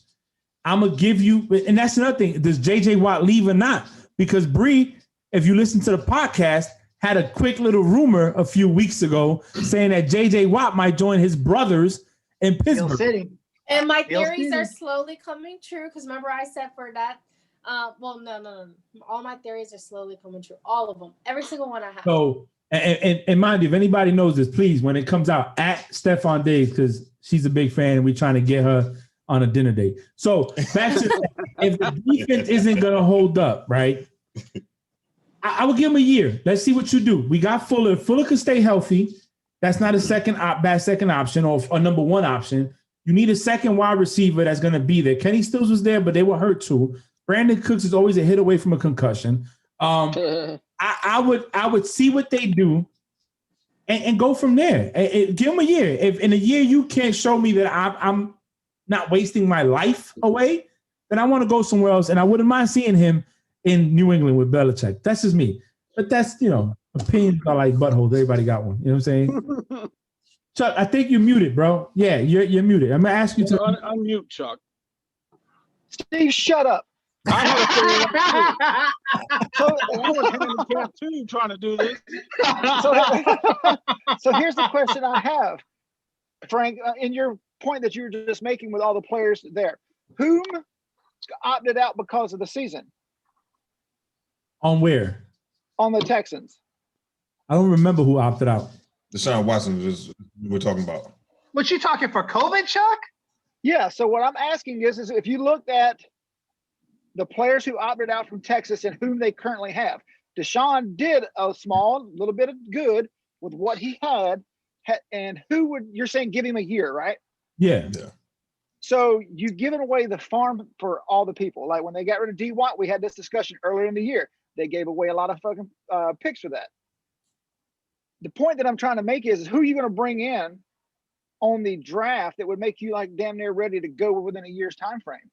I'm going to give you, and that's another thing, does J.J. Watt leave or not? Because Bree, if you listen to the podcast, had a quick little rumor a few weeks ago saying that J.J. Watt might join his brothers in Pittsburgh. City. And my theories are slowly coming true because remember I said for that. No. All my theories are slowly coming true. All of them. Every single one I have. So, and mind you, if anybody knows this, please, when it comes out, at Stephon Diggs, because she's a big fan and we're trying to get her on a dinner date. So back to if the defense isn't going to hold up, right? I would give him a year. Let's see what you do. We got Fuller. Fuller could stay healthy. That's not a bad second option or a number one option. You need a second wide receiver that's going to be there. Kenny Stills was there, but they were hurt too. Brandon Cooks is always a hit away from a concussion. I would see what they do and go from there. Give them a year. If in a year you can't show me that I'm not wasting my life away, then I want to go somewhere else. And I wouldn't mind seeing him in New England with Belichick. That's just me. But that's, opinions are like buttholes. Everybody got one. You know what I'm saying? Chuck, I think you're muted, bro. Yeah, you're muted. I'm going to ask you to unmute, Chuck. Steve, shut up. I had a feeling so I was handicapped too, trying to do this. So here's the question I have, Frank, in your point that you were just making with all the players there. Whom opted out because of the season? On where? On the Texans. I don't remember who opted out. Deshaun Watson is we're talking about. Was you talking for COVID, Chuck? Yeah. So what I'm asking is if you looked at the players who opted out from Texas and whom they currently have, Deshaun did a little bit of good with what he had, and you're saying give him a year, right? Yeah. So you've given away the farm for all the people. Like when they got rid of D. Watt, we had this discussion earlier in the year. They gave away a lot of fucking picks for that. The point that I'm trying to make is who are you going to bring in on the draft that would make you like damn near ready to go within a year's time frame?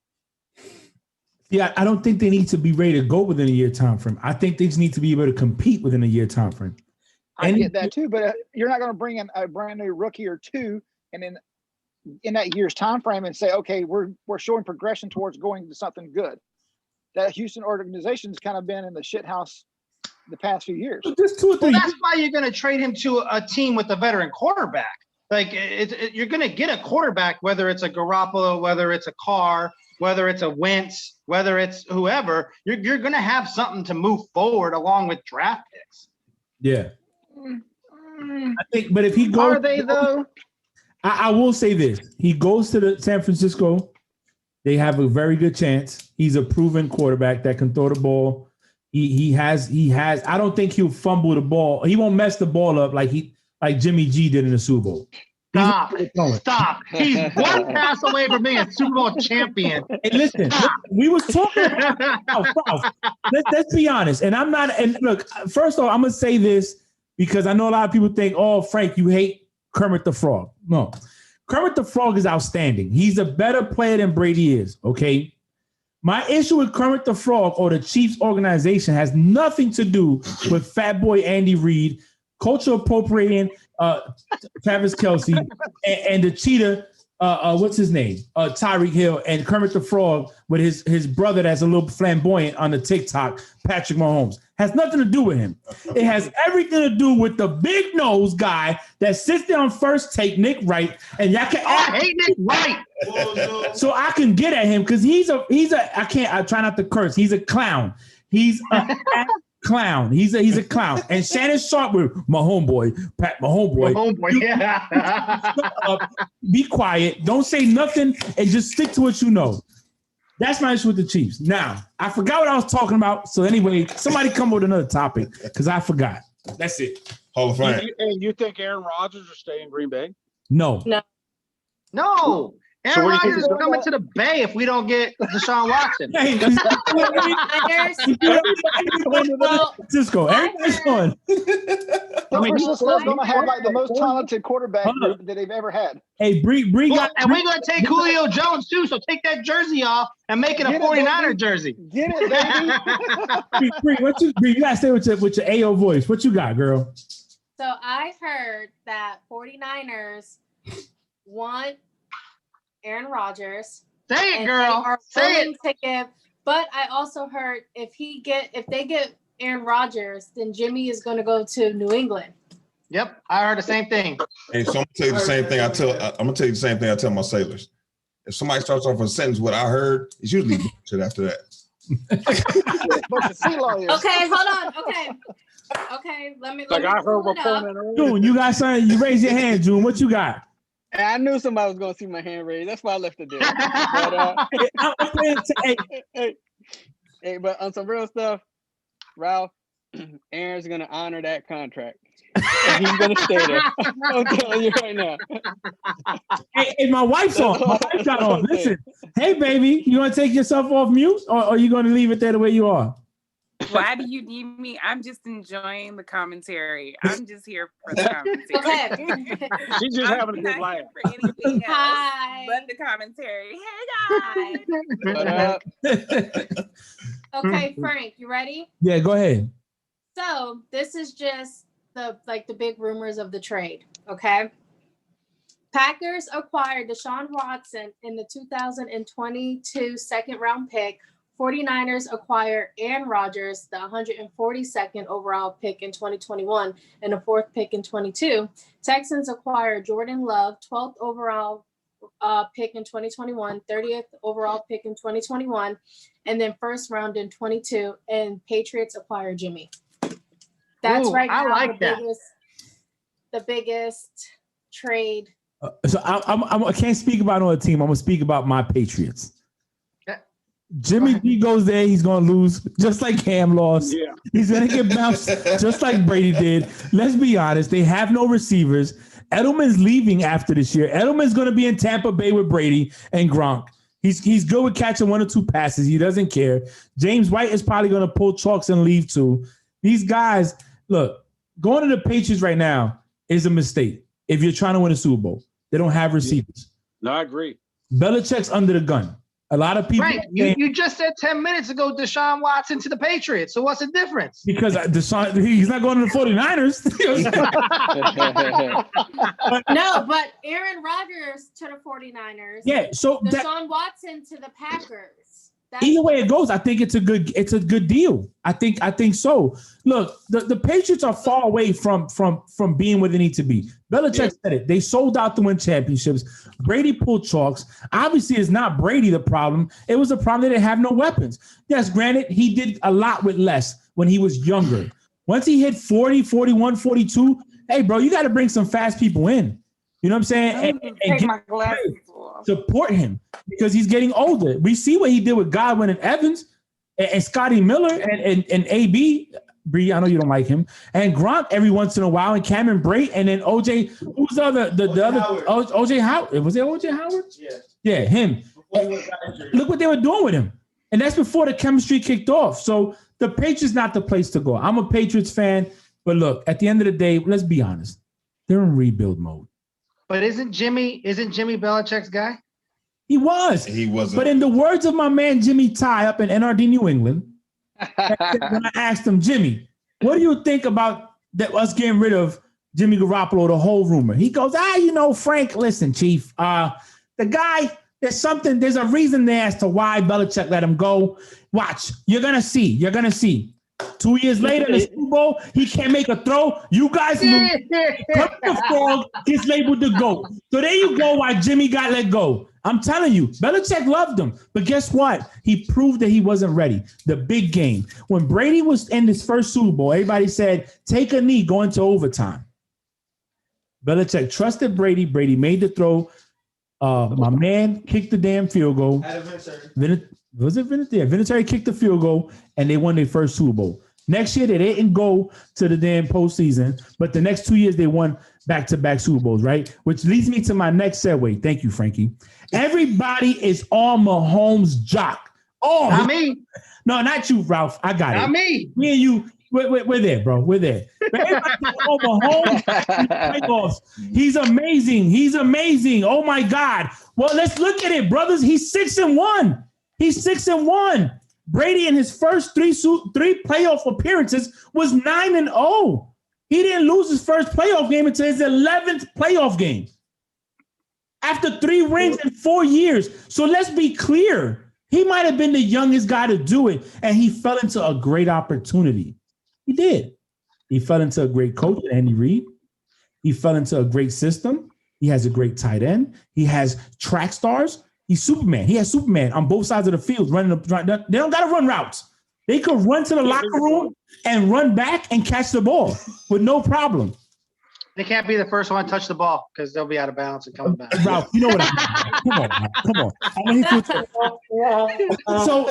Yeah, I don't think they need to be ready to go within a year time frame. I think they just need to be able to compete within a year time frame. I get that too, but you're not going to bring in a brand new rookie or two, and then in that year's time frame and say, okay, we're showing progression towards going to something good. That Houston organization's kind of been in the shit house the past few years. Just 2 or 3 Well, that's why you're going to trade him to a team with a veteran quarterback. Like you're going to get a quarterback, whether it's a Garoppolo, whether it's a Carr, whether it's a Wentz, whether it's whoever. You're going to have something to move forward along with draft picks. Yeah. I think, but if he goes, are they though? I will say this: he goes to the San Francisco, they have a very good chance. He's a proven quarterback that can throw the ball. He has. I don't think he'll fumble the ball. He won't mess the ball up like Jimmy G did in the Super Bowl. Stop. He's one pass away from being a Super Bowl champion. Hey, listen, we was talking about let's be honest. And I'm not, and look, first of all, I'm going to say this because I know a lot of people think, oh, Frank, you hate Kermit the Frog. No, Kermit the Frog is outstanding. He's a better player than Brady is, okay? My issue with Kermit the Frog or the Chiefs organization has nothing to do with Fat Boy Andy Reid, culture appropriating Travis Kelce, and the cheetah, what's his name? Tyreek Hill, and Kermit the Frog with his brother that's a little flamboyant on the TikTok, Patrick Mahomes. Has nothing to do with him. It has everything to do with the big nose guy that sits there on First Take, Nick Wright, and y'all can. I hate Nick Wright. So I can get at him because I try not to curse. He's a clown. He's a clown. He's a clown. And Shannon Sharp with my homeboy, Pat, my homeboy. Yeah. Be quiet. Don't say nothing and just stick to what you know. That's my issue with the Chiefs. Now, I forgot what I was talking about. So anyway, somebody come with another topic because I forgot. That's it. Hall of Fame. You think Aaron Rodgers will stay in Green Bay? No. No. So Aaron what do you Rodgers think is coming to the Bay if we don't get Deshaun Watson. Hey, Cisco, everybody's going. San Francisco's going to have like the most talented quarterback group that they've ever had. Hey, Bree got, and we're going to take Julio Jones too, so take that jersey off and make it a 49er jersey. Get it, baby. Bree, you got to stay with your AO voice. What you got, girl? So I heard that 49ers want Aaron Rodgers. Say it, girl. Are Say willing to give, but I also heard if they get Aaron Rodgers, then Jimmy is going to go to New England. Yep, I heard the same thing. Hey, so I'm gonna tell you the same thing. I'm gonna tell you the same thing I tell my sailors. If somebody starts off a sentence, what I heard, it's usually bullshit after that. Okay, hold on. Okay, let me. I heard pull it up. June, you got something? You raise your hand, June. What you got? I knew somebody was gonna see my hand raised. That's why I left it there. But, but on some real stuff, Ralph, Aaron's gonna honor that contract. And he's gonna stay there. I'm telling you right now. Hey, my wife's on. My wife got on. Listen, hey baby, you want to take yourself off mute, or are you going to leave it there the way you are? Why do you need me? I'm just enjoying the commentary. I'm just here for the commentary. Okay. She's just I'm having a good not laugh. here for anything else Hi. but the commentary. Hey guys. What up? Okay, Frank, you ready? Yeah, go ahead. So this is just the big rumors of the trade. Okay. Packers acquired Deshaun Watson in the 2022 second round pick. 49ers acquire Aaron Rodgers, the 142nd overall pick in 2021 and a fourth pick in 22. Texans acquire Jordan Love, 12th overall pick in 2021, 30th overall pick in 2021, and then first round in 22. And Patriots acquire Jimmy. That's right now the biggest trade. So I can't speak about another team. I'm gonna speak about my Patriots. Jimmy G goes there, he's gonna lose just like Cam lost. Yeah. He's gonna get bounced just like Brady did. Let's be honest, they have no receivers. Edelman's leaving after this year. Edelman's gonna be in Tampa Bay with Brady and Gronk. He's good with catching one or two passes. He doesn't care. James White is probably gonna pull chalks and leave too. These guys, look, going to the Patriots right now is a mistake if you're trying to win a Super Bowl. They don't have receivers. No, I agree. Belichick's under the gun. A lot of people. Right. You just said 10 minutes ago, Deshaun Watson to the Patriots. So what's the difference? Because Deshaun, he's not going to the 49ers. No, but Aaron Rodgers to the 49ers. Yeah, so Deshaun Watson to the Packers. Either way it goes, I think it's a good deal. I think so. Look, the Patriots are far away from being where they need to be. Belichick said it. They sold out to win championships. Brady pulled chalks. Obviously, it's not Brady the problem. It was a problem that they have no weapons. Yes, granted, he did a lot with less when he was younger. Once he hit 40, 41, 42, hey, bro, you got to bring some fast people in. You know what I'm saying? And Take my glasses off. support him because he's getting older. We see what he did with Godwin and Evans and Scotty Miller and AB. Bree, I know you don't like him. And Gronk every once in a while, and Cameron Brate, and then OJ. Who's the other? The other OJ Howard. Was it OJ Howard? Yeah, him. Look what they were doing with him, and that's before the chemistry kicked off. So the Patriots not the place to go. I'm a Patriots fan, but look, at the end of the day, let's be honest. They're in rebuild mode. But isn't Jimmy Belichick's guy? He was. He wasn't. But in the words of my man Jimmy Ty up in NRD New England, when I asked him, Jimmy, what do you think about us getting rid of Jimmy Garoppolo, the whole rumor? He goes, Frank, listen, Chief, the guy, there's a reason there as to why Belichick let him go. Watch, you're going to see. 2 years later in the Super Bowl, he can't make a throw. You guys lose. The Frog gets labeled the GOAT. So there you go why Jimmy got let go. I'm telling you, Belichick loved him. But guess what? He proved that he wasn't ready. The big game. When Brady was in his first Super Bowl, everybody said, take a knee, go into overtime. Belichick trusted Brady. Brady made the throw. My man kicked the damn field goal. Was it Vinatieri? Yeah, Vinatieri kicked the field goal, and they won their first Super Bowl. Next year, they didn't go to the damn postseason, but the next 2 years, they won back-to-back Super Bowls, right? Which leads me to my next segue. Thank you, Frankie. Everybody is on Mahomes' jock. Oh, not me. No, not you, Ralph. I got it. Not me. Me and you, we're there, bro. We're there. Mahomes, he's amazing. Oh, my God. Well, let's look at it, brothers. He's 6-1. He's 6-1. Brady in his first three playoff appearances was 9-0. He didn't lose his first playoff game until his 11th playoff game. After 3 rings in 4 years. So let's be clear. He might have been the youngest guy to do it, and he fell into a great opportunity. He did. He fell into a great coach, Andy Reid. He fell into a great system. He has a great tight end. He has track stars. He's Superman. He has Superman on both sides of the field running. They don't got to run routes. They could run to the locker room and run back and catch the ball with no problem. They can't be the first one to touch the ball because they'll be out of bounds and coming back. Ralph, you know what I mean. Come on. I'm gonna hit you with so,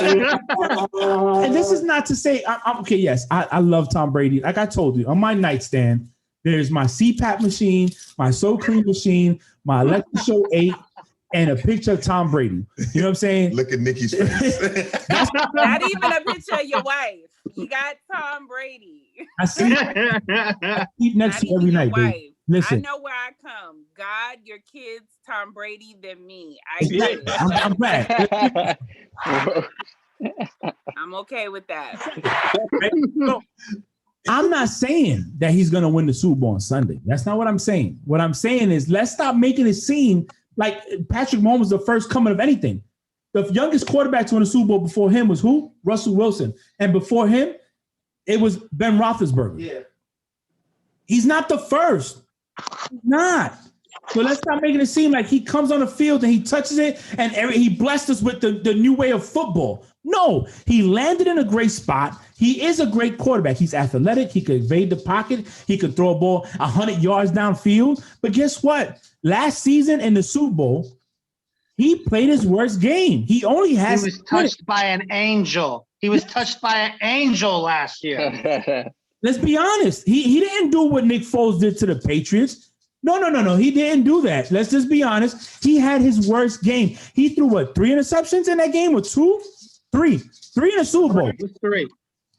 and this is not to say, I'm okay, yes, I love Tom Brady. Like I told you, on my nightstand, there's my CPAP machine, my So Clean machine, my Alexa Show 8, and a picture of Tom Brady. You know what I'm saying? Look at Nikki's face. Not even a picture of your wife. You got Tom Brady. I sleep next to you every night, babe. Listen. I know where I come. God, your kids, Tom Brady, then me. I get it. I'm glad. I'm okay with that. So, I'm not saying that he's going to win the Super Bowl on Sunday. That's not what I'm saying. What I'm saying is let's stop making it seem like Patrick Mahomes was the first coming of anything. The youngest quarterback to win the Super Bowl before him was who? Russell Wilson. And before him, it was Ben Roethlisberger. Yeah. He's not the first. He's not. So let's stop making it seem like he comes on the field and he touches it and he blessed us with the new way of football. No, he landed in a great spot. He is a great quarterback. He's athletic. He could evade the pocket. He could throw a ball 100 yards downfield. But guess what? Last season in the Super Bowl, he played his worst game. He only has. He was touched by an angel. He was touched by an angel last year. Let's be honest. He didn't do what Nick Foles did to the Patriots. No. He didn't do that. Let's just be honest. He had his worst game. He threw 3 interceptions in that game or 2? 3 in the Super Bowl. 3.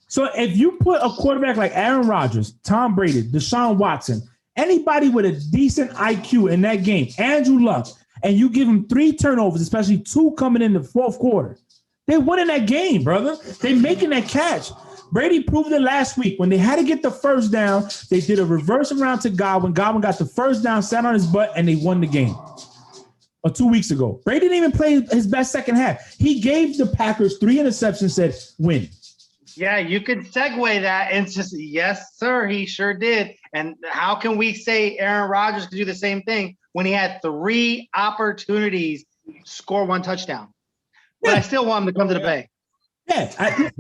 So if you put a quarterback like Aaron Rodgers, Tom Brady, Deshaun Watson, anybody with a decent IQ in that game, Andrew Luck, and you give him 3 turnovers, especially 2 coming in the fourth quarter, they're winning that game, brother. They're making that catch. Brady proved it last week. When they had to get the first down, they did a reverse around to Godwin. Godwin got the first down, sat on his butt, and they won the game. Or 2 weeks ago. Brady didn't even play his best second half. He gave the Packers 3 interceptions, said, win. Yeah, you can segue that into yes, sir, he sure did. And how can we say Aaron Rodgers could do the same thing when he had 3 opportunities to score 1 touchdown? But I still want him to come to the Bay. Yeah, I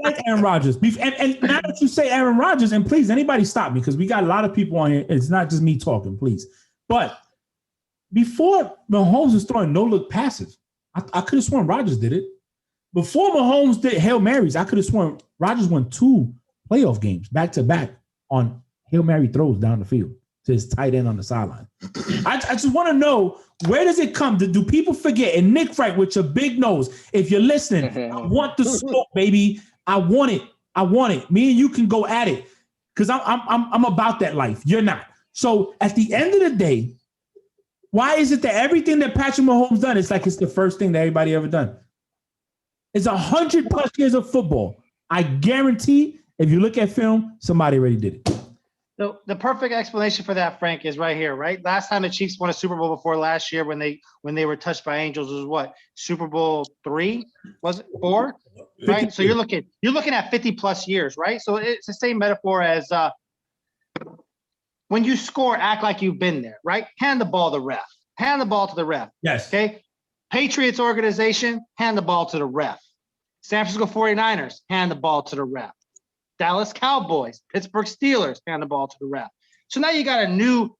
like Aaron Rodgers. And now that you say Aaron Rodgers, and please, anybody stop me because we got a lot of people on here. It's not just me talking, please. But before Mahomes was throwing no-look passes, I could have sworn Rodgers did it. Before Mahomes did Hail Marys, I could have sworn Rodgers won 2 playoff games back-to-back on Hail Mary throws down the field to his tight end on the sideline. I just want to know, where does it come? Do people forget? And Nick Frank, with your big nose, if you're listening, I want the smoke, baby. I want it. Me and you can go at it because I'm about that life. You're not. So at the end of the day, why is it that everything that Patrick Mahomes done, it's like it's the first thing that everybody ever done? It's 100+ years of football. I guarantee if you look at film, somebody already did it. So the perfect explanation for that, Frank, is right here, right? Last time the Chiefs won a Super Bowl before last year when they were touched by angels was what? Super Bowl 3? Was it 4? Right? So you're looking at 50+ years, right? So it's the same metaphor as when you score, act like you've been there, right? Hand the ball to the ref. Hand the ball to the ref. Yes. Okay. Patriots organization, hand the ball to the ref. San Francisco 49ers, hand the ball to the ref. Dallas Cowboys, Pittsburgh Steelers, hand the ball to the ref. So now you got a new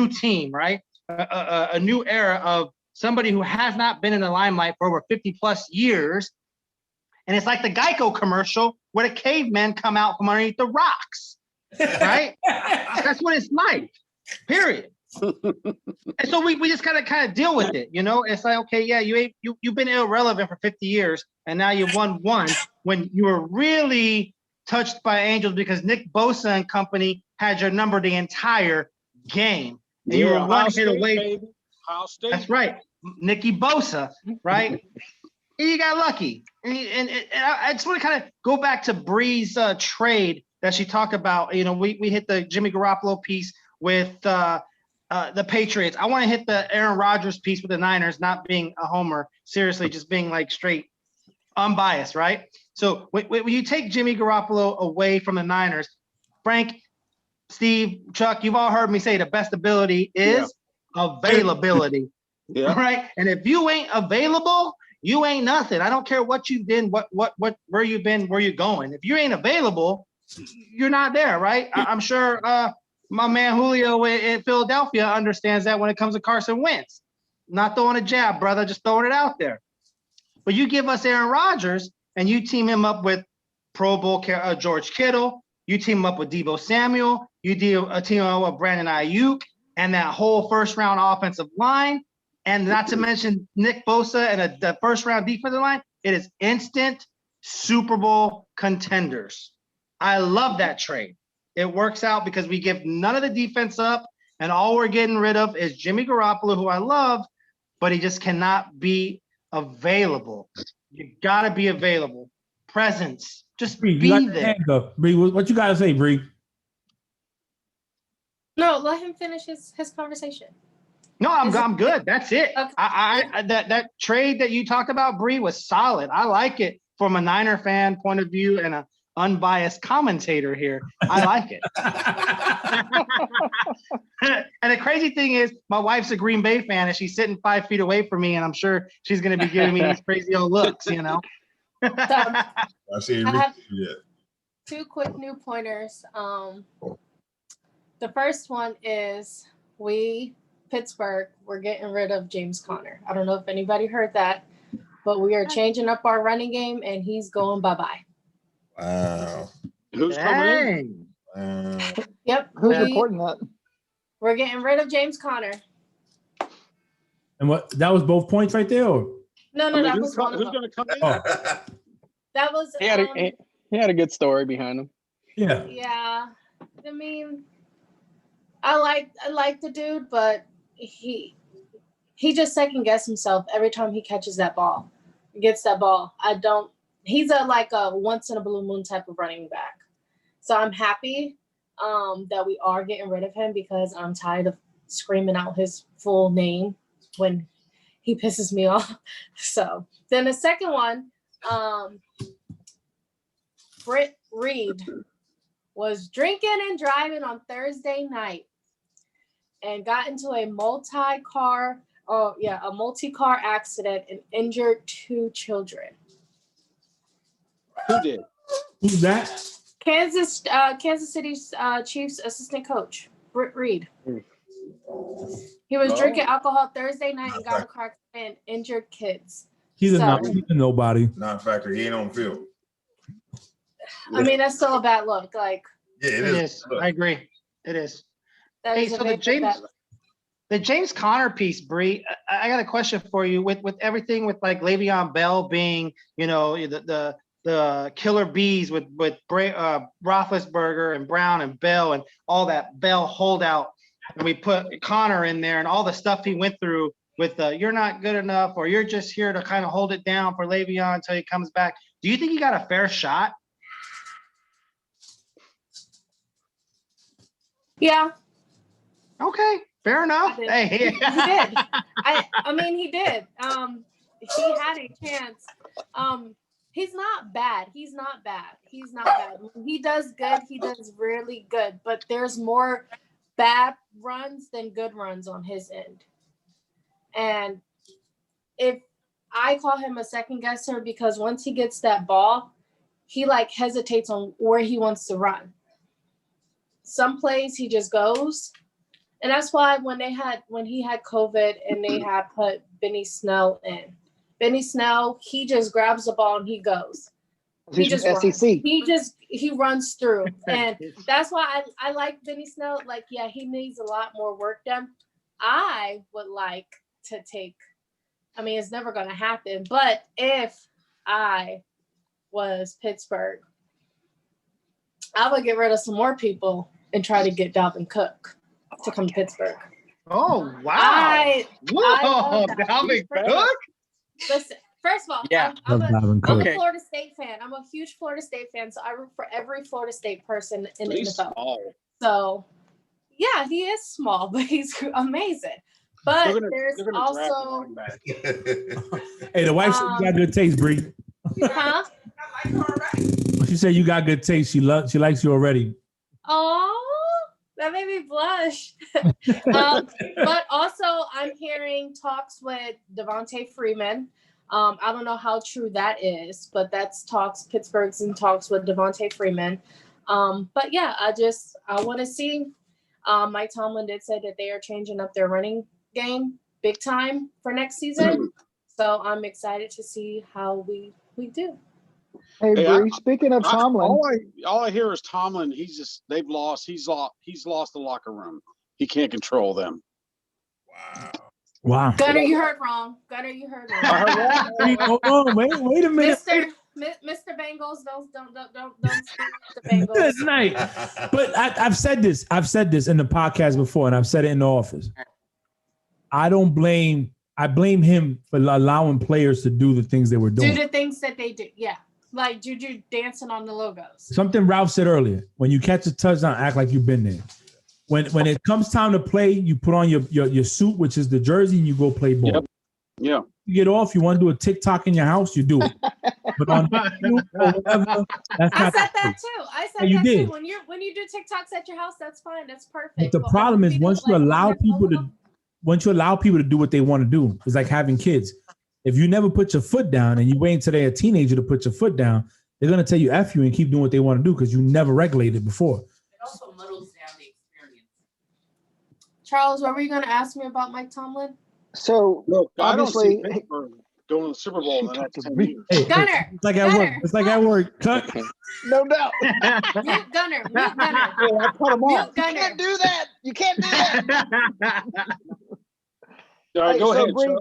team, right? A new era of somebody who has not been in the limelight for over 50+ years. And it's like the Geico commercial where the cavemen come out from underneath the rocks, right? That's what it's like, period. And so we just kind of deal with it, you know. It's like, okay, yeah, you've been irrelevant for 50 years, and now you won one when you were really touched by angels because Nick Bosa and company had your number the entire game. And you were one hit away. That's right, Nicky Bosa, right? And you got lucky. And I just want to kind of go back to Bree's trade that she talked about. You know, we hit the Jimmy Garoppolo piece with the Patriots. I want to hit the Aaron Rodgers piece with the Niners, not being a homer, seriously, just being like straight unbiased, right? So when you take Jimmy Garoppolo away from the Niners, Frank, Steve, Chuck, you've all heard me say the best ability is availability, right? And if you ain't available, you ain't nothing. I don't care what you've been, where you've been, where you're going. If you ain't available, you're not there, right? I'm sure my man Julio in Philadelphia understands that when it comes to Carson Wentz. Not throwing a jab, brother, just throwing it out there. But you give us Aaron Rodgers and you team him up with Pro Bowl George Kittle, you team him up with Deebo Samuel, you team him up with Brandon Ayuk and that whole first-round offensive line, and not to mention Nick Bosa and the first round defensive line, it is instant Super Bowl contenders. I love that trade. It works out because we give none of the defense up, and all we're getting rid of is Jimmy Garoppolo, who I love, but he just cannot be available. You gotta be available. Presence. Just Bree, be there. Bree, what you gotta say, Bree? No, let him finish his conversation. No, I'm good. That's it. Okay. That trade that you talked about, Bree, was solid. I like it from a Niner fan point of view and an unbiased commentator here. I like it. And the crazy thing is, my wife's a Green Bay fan, and she's sitting 5 feet away from me, and I'm sure she's going to be giving me these crazy old looks, you know. I see I have 2 quick new pointers. The first one is Pittsburgh, we're getting rid of James Conner. I don't know if anybody heard that, but we are changing up our running game, and he's going bye-bye. Wow. Who's coming in? Yep. Who's reporting that? We're getting rid of James Conner. And what? That was both points right there? Or? No, that was one of who's them. going to come in? Oh, That was He had a good story behind him. yeah. yeah. I mean, I like the dude, but he just second guesses himself every time he catches that ball. Gets that ball. He's like a once in a blue moon type of running back. So I'm happy that we are getting rid of him because I'm tired of screaming out his full name when he pisses me off. So then the second one, Britt Reed was drinking and driving on Thursday night and got into a multi-car accident and injured 2 children. Who did? Who's that? Kansas City's Chiefs assistant coach, Britt Reed. He was drinking alcohol Thursday night and got in a car accident and injured kids. He's a nobody. Non-factor. He ain't on field. I mean, that's still a bad look. Like, Yeah, It is. I agree. It is. that Hey, is a so big bad look. the James Conner piece, Bree, I got a question for you. With everything with like Le'Veon Bell being, you know, the killer bees with Roethlisberger and Brown and Bell and all that Bell holdout, and we put Conner in there and all the stuff he went through with you're not good enough, or you're just here to kind of hold it down for Le'Veon until he comes back. Do you think he got a fair shot? Yeah. Okay, fair enough. He Hey, did. I mean, he did. He had a chance. He's not bad. He's not bad. When he does good, he does really good. But there's more bad runs than good runs on his end. And if I call him a second guesser, because once he gets that ball, he like hesitates on where he wants to run. Some plays he just goes. And that's why when he had COVID and they had put Benny Snell in. Benny Snell, he just grabs the ball and he goes. He just runs. He runs through. And that's why I like Benny Snell. Like, yeah, he needs a lot more work done. I would like to it's never going to happen. But if I was Pittsburgh, I would get rid of some more people and try to get Dalvin Cook to come to Pittsburgh. Oh, wow. Dalvin Cook? Listen, first of all, Yeah. I'm Okay. a Florida State fan. I'm a huge Florida State fan, so I root for every Florida State person in the He's NFL. small. So, yeah, he is small, but he's amazing. But there's They're gonna draft a also, running back. Hey, the wife said you got good taste, Bree. huh? She said you got good taste. She likes you already. Oh, that made me blush. But also, I'm hearing talks with Devontae Freeman. I don't know how true that is, but that's talks. Pittsburgh's in talks with Devontae Freeman. But yeah, I want to see. Mike Tomlin did say that they are changing up their running game big time for next season. So I'm excited to see how we do. Hey, Bree, speaking of Tomlin. All I hear is Tomlin. He's lost the locker room. He can't control them. Wow. Wow. Gunner, you heard wrong. Gunner, you heard wrong. Hold on, wait a minute. Mr. Bengals, don't speak the Bengals. Tonight. But I've said this. I've said this in the podcast before, and I've said it in the office. I blame him for allowing players to do the things they were doing. Do the things that they do. Yeah. Like Juju dancing on the logos. Something Ralph said earlier. When you catch a touchdown, act like you've been there. When it comes time to play, you put on your suit, which is the jersey, and you go play ball. Yep. Yeah. You get off, you want to do a TikTok in your house, you do it. But on whatever, I said that too. I said you that did. too. When you do TikToks at your house, that's fine. That's perfect. But the problem is once you allow people to do what they want to do, it's like having kids. If you never put your foot down and you wait until they're a teenager to put your foot down, they're going to tell you F you and keep doing what they want to do because you never regulated before. It also muddles down the experience. Charles, what were you going to ask me about Mike Tomlin? So Look, obviously, I don't see Pittsburgh going to the Super Bowl in the next 10 years. Hey, Gunner, it's like at work. It's like at work. Cut. no doubt. mute Gunner, mute Gunner. Yeah, I cut him Mute off. You Gunner. can't do that. You can't do that. All right, go ahead. Bree,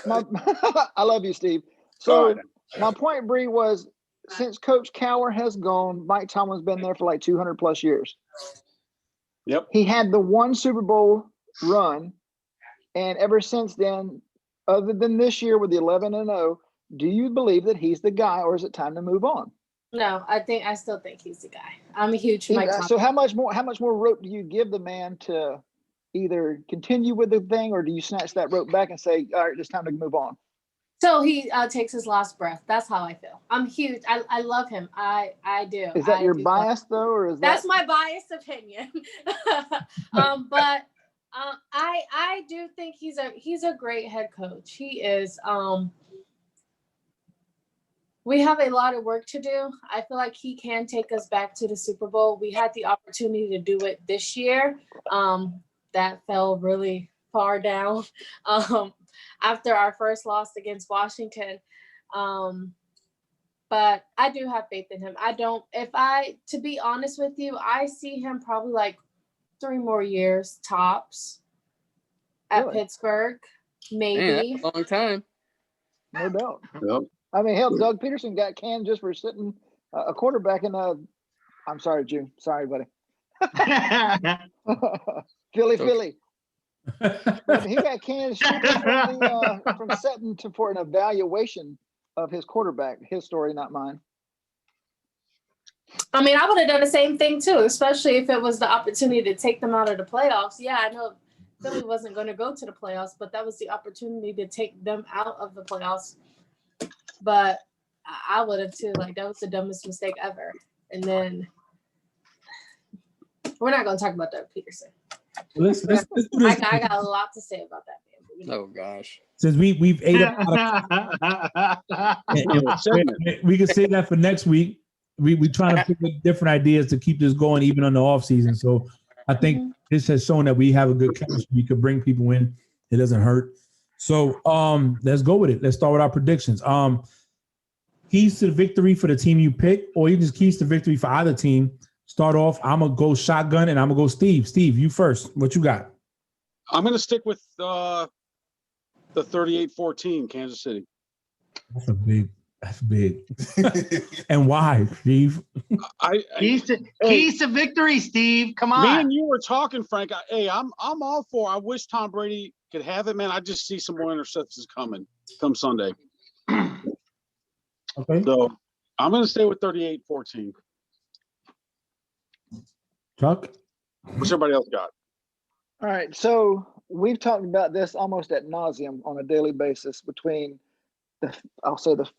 Chuck. I love you, Steve. All So right. my point, Bree, was since Coach Cowher has gone, Mike Tomlin's been there for like 200 plus years. Yep. He had the one Super Bowl run, and ever since then, other than this year with the 11-0, do you believe that he's the guy, or is it time to move on? No, I still think he's the guy. I'm a huge Mike Tomlin. So how much more rope do you give the man to either continue with the thing, or do you snatch that rope back and say, all right, it's time to move on? So he takes his last breath. That's how I feel. I'm huge. I love him. I do. Is that your bias though, or is that's my biased opinion? But I do think he's a great head coach. He is. We have a lot of work to do. I feel like he can take us back to the Super Bowl. We had the opportunity to do it this year. That fell really far down after our first loss against Washington. But I do have faith in him. To be honest with you, I see him probably like 3 more years tops at Really? Pittsburgh, maybe. Man, that's a long time. No doubt. Yep. I mean, hell, Doug Peterson got canned just for sitting a quarterback in a. I'm sorry, June. Sorry, buddy. Philly. But he got canned from setting for an evaluation of his quarterback. His story, not mine. I mean, I would have done the same thing too, especially if it was the opportunity to take them out of the playoffs. Yeah, I know Philly wasn't going to go to the playoffs, but that was the opportunity to take them out of the playoffs. But I would have too. Like, that was the dumbest mistake ever. And then we're not going to talk about Doug Peterson. Let's do this. I got a lot to say about that, man. Oh gosh. Since we've ate up, we can say that for next week. We trying to pick different ideas to keep this going even on the off season. So I think this has shown that we have a good chemistry. We could bring people in. It doesn't hurt. So let's go with it. Let's start with our predictions. Keys to the victory for the team you pick, or even just keys to victory for either team. Start off. I'm gonna go shotgun, and I'm gonna go Steve. Steve, you first. What you got? I'm going to stick with the 38-14 Kansas City. That's big. And why, Steve? Keys to victory, Steve. Come on. Me and you were talking, Frank. I'm all for. I wish Tom Brady could have it, man. I just see some more interceptions coming come Sunday. Okay. So I'm going to stay with 38-14. Chuck? What's everybody else got? All right, so we've talked about this almost ad nauseum on a daily basis between the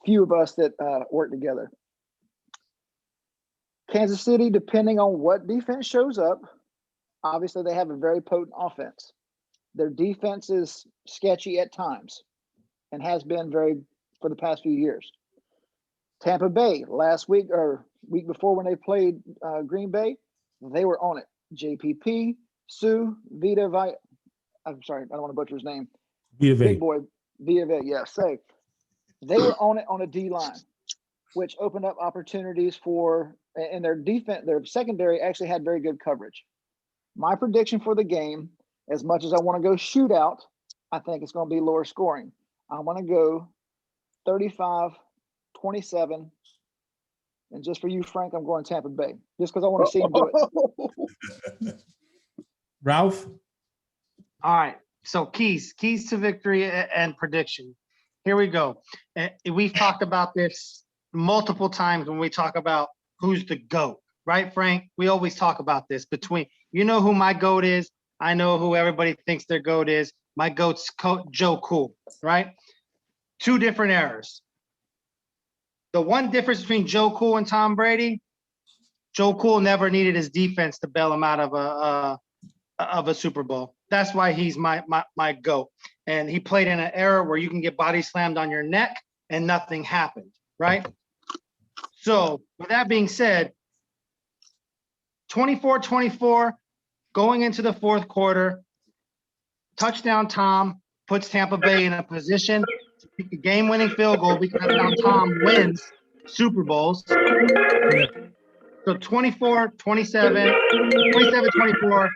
few of us that work together. Kansas City, depending on what defense shows up, obviously they have a very potent offense. Their defense is sketchy at times and has been for the past few years. Tampa Bay, last week or week before when they played Green Bay, they were on it. JPP, Sue, I'm sorry, I don't want to butcher his name. Big boy, Vita, yes. So they were on it on a D line, which opened up opportunities and their defense, their secondary actually had very good coverage. My prediction for the game, as much as I want to go shootout, I think it's going to be lower scoring. I'm going to go 35-27. And just for you, Frank, I'm going Tampa Bay. Just because I want to see him do it. Ralph? All right. So keys to victory and prediction. Here we go. We've talked about this multiple times when we talk about who's the GOAT, right, Frank? We always talk about this between, you know who my GOAT is. I know who everybody thinks their GOAT is. My GOAT's Joe Cool, right? Two different eras. The one difference between Joe Cool and Tom Brady, Joe Cool never needed his defense to bail him out of a Super Bowl. That's why he's my GOAT. And he played in an era where you can get body slammed on your neck and nothing happened, right? So with that being said, 24-24, going into the fourth quarter, touchdown Tom puts Tampa Bay in a position to kick a game-winning field goal because now Tom wins Super Bowls. So 24-27, 27-24,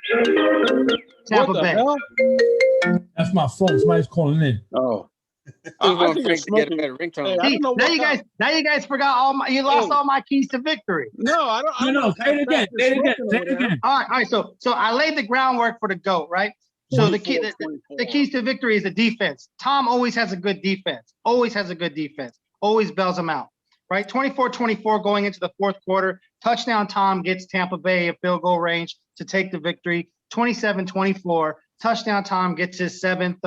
Tampa Bay. Hell? That's my phone. Somebody's calling in. Oh. I was I going think Frank it's to get a smoking. better ringtone. Hey, I See, don't know now you guys forgot you lost all my keys to victory. No, I don't. No, say it again. Say it again. Say it again. All right. So I laid the groundwork for the GOAT, right? So the keys to victory is the defense. Tom always has a good defense. Always bails them out, right? 24-24 going into the fourth quarter. Touchdown Tom gets Tampa Bay a field goal range to take the victory. 27-24. Touchdown Tom gets his seventh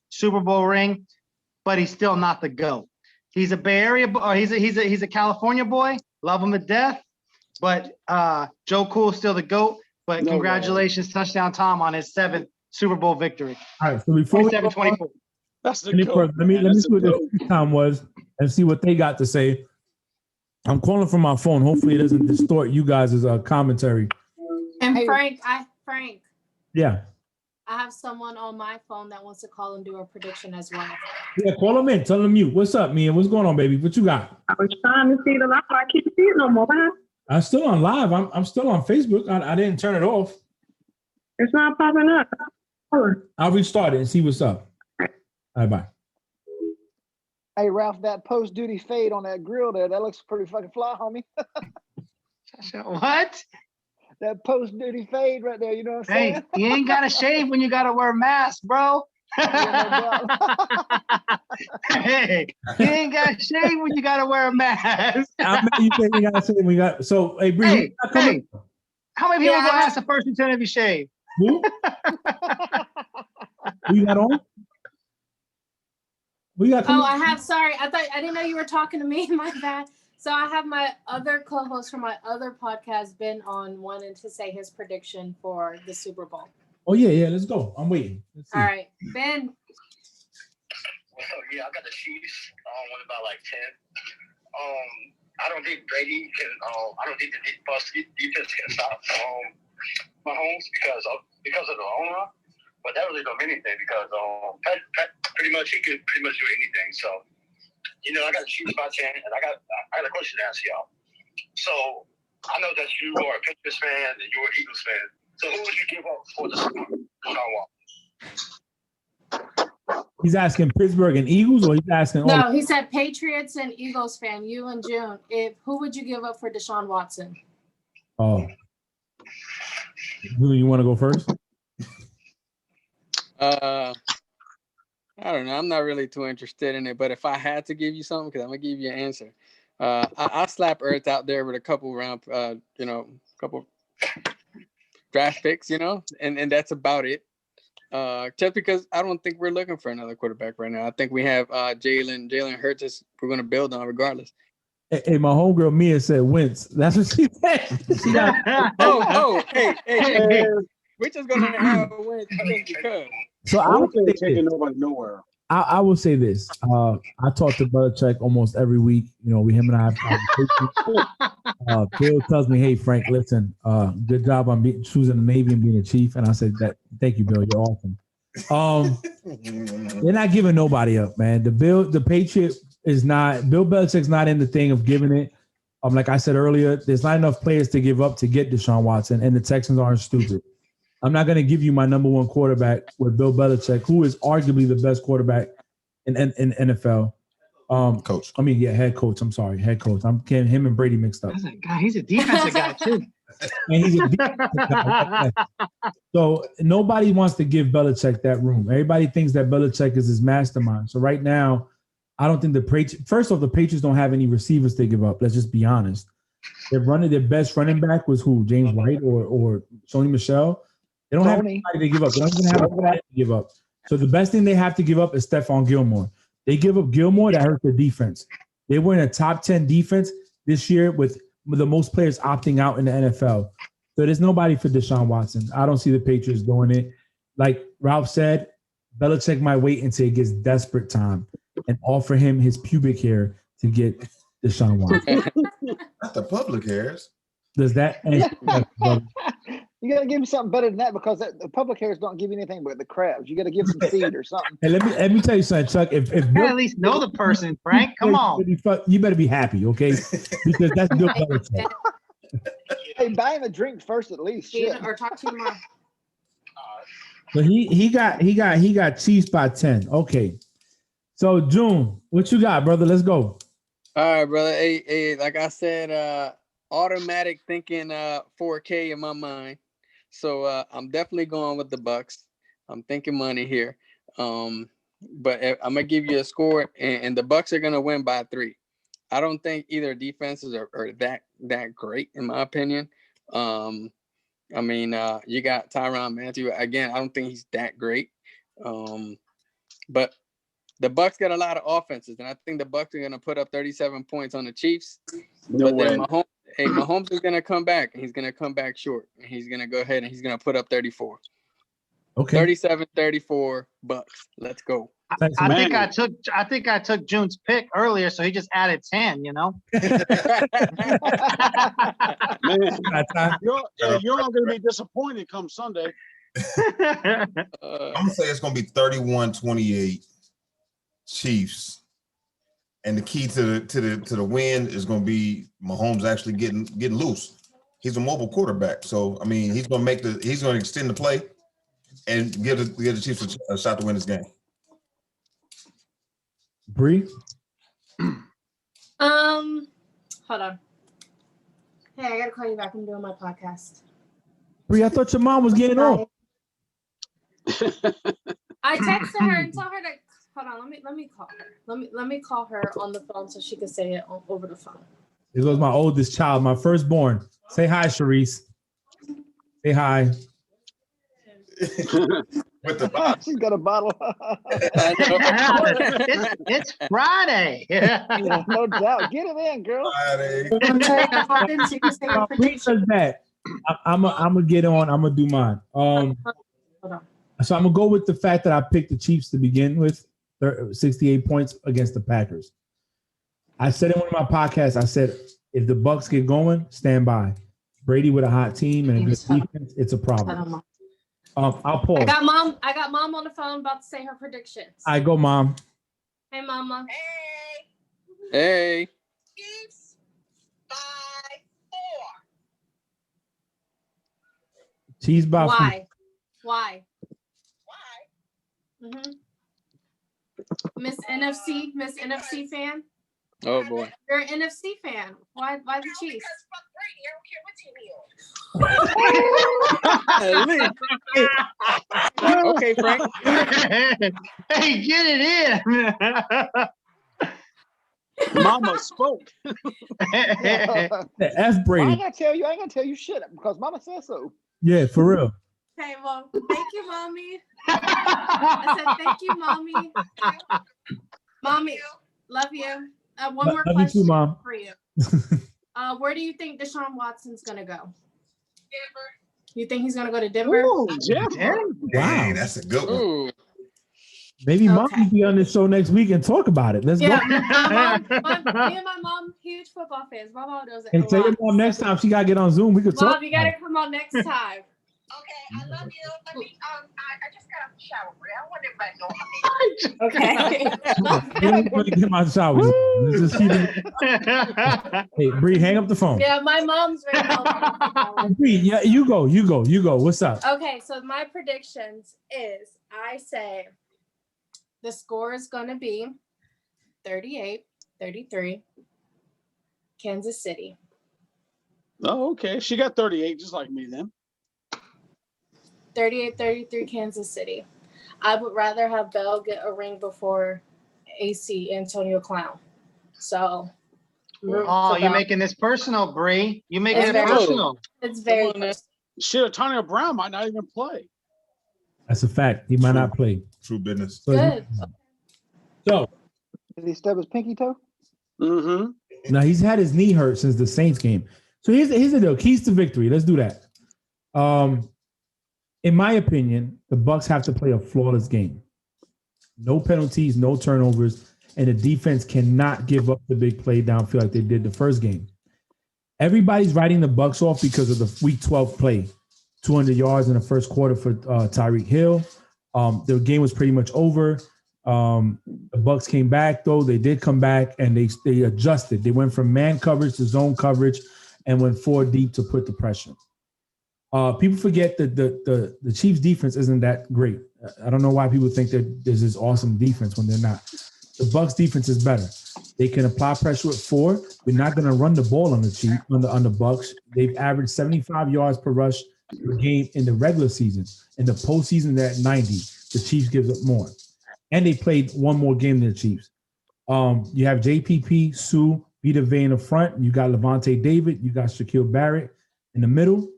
Super Bowl ring, but he's still not the GOAT. He's a Bay Area, he's a California boy. Love him to death, but Joe Cool's still the GOAT. But congratulations, touchdown Tom on his seventh Super Bowl victory. All right, so before 27-24. That's the let me goat. see what the time was and see what they got to say. I'm calling from my phone. Hopefully, it doesn't distort you guys' commentary. And Hey. Frank, Yeah, I have someone on my phone that wants to call and do a prediction as well. yeah. Call them in. Tell them mute. What's up, Mia? What's going on, baby? What you got? I was trying to see the live. I can't see it no more. I'm still on live. I'm still on Facebook. I didn't turn it off. It's not popping up. I'll restart it and see what's up. All right, bye. Hey, Ralph, that post-duty fade on that grill there, that looks pretty fucking fly, homie. What? That post-duty fade right there, you know what I'm saying? Hey, you ain't got to shave when you got to wear a mask, bro. Hey, you ain't got to shave when you got to wear a mask. How many you think we got to say we got? So, hey, Bree, Hey, how many people gonna ask the first lieutenant if you shave? who? Who you got on? We got. Oh, I didn't know you were talking to me. My bad. So I have my other co-host from my other podcast, Ben, on wanting to say his prediction for the Super Bowl. Oh yeah. Let's go. I'm waiting. All right, Ben. What's up? Yeah, I got the Chiefs. Won about like 10. I don't think Brady can. I don't think the defense can stop Mahomes because of the owner. But that really don't mean anything because Pat pretty much he could pretty much do anything. So I got the Chiefs by 10, and I got a question to ask y'all. So I know that you are a Patriots fan and you're an Eagles fan. So who would you give up for the Deshaun Watson? He's asking Pittsburgh and Eagles, or he's asking. No, he said Patriots and Eagles fan. You and June. Who would you give up for Deshaun Watson? Oh, who you want to go first? I don't know. I'm not really too interested in it, but if I had to give you something, because I'm gonna give you an answer, I slap Earth out there with a couple couple draft picks, and that's about it. Just because I don't think we're looking for another quarterback right now. I think we have Jalen Hurts. We're gonna build on regardless. Hey, my homegirl Mia said Wentz. That's what she said. She got, hey. We're just gonna have a win just because. So I would say taking nobody nowhere. I will say this. I talk to Belichick almost every week. Him and I have conversations. Bill tells me, "Hey Frank, listen, good job on choosing the Navy and being a chief." And I said, "Thank you, Bill. You're awesome." They're not giving nobody up, man. The Patriot is not. Bill Belichick's not in the thing of giving it. Like I said earlier, there's not enough players to give up to get Deshaun Watson, and the Texans aren't stupid. I'm not going to give you my number one quarterback with Bill Belichick, who is arguably the best quarterback in NFL. Coach. I mean, head coach. I'm sorry, head coach. I'm getting him and Brady mixed up. That's a guy. He's a defensive guy too. And he's a defensive guy. So nobody wants to give Belichick that room. Everybody thinks that Belichick is his mastermind. So right now, I don't think the Patriots. First off, the Patriots don't have any receivers to give up. Let's just be honest. Their best running back was who? James White or Sony Michel. They don't have anybody to give up. They don't even have anybody to give up. So the best thing they have to give up is Stephon Gilmore. They give up Gilmore, that hurts their defense. They were in a top 10 defense this year with the most players opting out in the NFL. So there's nobody for Deshaun Watson. I don't see the Patriots doing it. Like Ralph said, Belichick might wait until it gets desperate time and offer him his pubic hair to get Deshaun Watson. Not the public hairs. Does that answer that, brother? You got to give him something better than that because the public hairs don't give you anything but the crabs. You got to give some seed or something. And let me tell you something, Chuck. If Bill, at least know the person, Frank. Come on. You better be happy, okay? Because that's Bill Belichick. Hey, buy him a drink first at least. Shit. Or talk to your mom. But he got Chiefs by 10. Okay. So June, what you got, brother? Let's go. All right, brother. Hey, like I said, automatic thinking 4K in my mind. So I'm definitely going with the Bucks. I'm thinking money here. But I'm gonna give you a score, and the Bucks are gonna win by 3. I don't think either defenses are that great, in my opinion. I mean, you got Tyrann Mathieu. Again, I don't think he's that great. But the Bucks got a lot of offenses, and I think the Bucks are going to put up 37 points on the Chiefs. No way. Then Mahomes is going to come back, and he's going to come back short. And he's going to go ahead and he's going to put up 34. Okay. 37-34 Bucks. Let's go. I think I took June's pick earlier, so he just added 10, you know? Man, you're not going to be disappointed come Sunday. I'm going to say it's going to be 31-28 Chiefs. And the key to the win is going to be Mahomes actually getting loose. He's a mobile quarterback. So, I mean, he's going to extend the play and give the Chiefs a shot to win this game. Bree? Hold on. Hey, I gotta call you back. I'm doing my podcast. Bree, I thought your mom was getting on. I texted her and told her to hold on. Let me call her. Let me call her on the phone so she can say it over the phone. This was my oldest child, my firstborn. Say hi, Sharice. Say hi. With the box. She's got a bottle. It's Friday. Yeah, no doubt. Get it in, girl. Friday. Bree says that. I'm gonna get on. I'm gonna do mine. So I'm gonna go with the fact that I picked the Chiefs to begin with, 68 points against the Packers. I said in one of my podcasts, I said if the Bucks get going, stand by. Brady with a hot team and a good defense, it's a problem. I'll pause. I got mom on the phone about to say her predictions. I go, Mom. Hey, Mama. Hey. Chiefs by 4. Cheese by Why? Mm-hmm. Miss NFC fan. Oh boy. You're an NFC fan. Why the Chiefs? Because fuck Brady, I don't care what team he on. Okay, Frank. Hey, get it in. Mama spoke. The F Brady. I ain't gonna tell you shit because Mama said so. Yeah, for real. Okay, well, thank you, Mommy. I said thank you, Mommy. Mommy, love you. One more Love question you too, Mom. for you. Where do you think Deshaun Watson's gonna go? Denver. You think he's gonna go to Denver? Ooh, Dang, that's a good one. Ooh. Maybe Mom can be on this show next week and talk about it. Let's Yeah, go. me and my mom, huge football fans. My mom knows it. And tell your mom next time she gotta get on Zoom. We could talk. Mom, you gotta come on next time. Okay, I love you. Let me, I just got out the shower, Brie. I want everybody to know I need Okay. Let me get my shower. Let's just keep it. Hey, Bree, hang up the phone. Yeah, my mom's ready to Bree, yeah, you go. What's up? Okay, so my predictions is I say the score is going to be 38-33 Kansas City. Oh, okay. She got 38, just like me then. 38-33 Kansas City. I would rather have Bell get a ring before AC Antonio Clown. So. Oh, you're making this personal, Bree. You're making it personal. It's very personal. Shit, Antonio Brown might not even play. That's a fact. He might not play. True business. Good. So. Did he stub his pinky toe? Mm-hmm. Now he's had his knee hurt since the Saints game. So here's the deal. Keys to victory. Let's do that. In my opinion, the Bucs have to play a flawless game. No penalties, no turnovers, and the defense cannot give up the big play downfield like they did the first game. Everybody's writing the Bucs off because of the Week 12 play. 200 yards in the first quarter for Tyreek Hill. The game was pretty much over. The Bucs came back, though. They did come back, and they adjusted. They went from man coverage to zone coverage and went 4 deep to put the pressure. People forget that the Chiefs' defense isn't that great. I don't know why people think that there's this awesome defense when they're not. The Bucs' defense is better. They can apply pressure at 4. We're not going to run the ball on the Bucs. They've averaged 75 yards per rush per game in the regular season. In the postseason, they're at 90. The Chiefs gives up more. And they played one more game than the Chiefs. You have JPP, Sue, Vita Vea in the front. You got Levante David. You got Shaquille Barrett in the middle.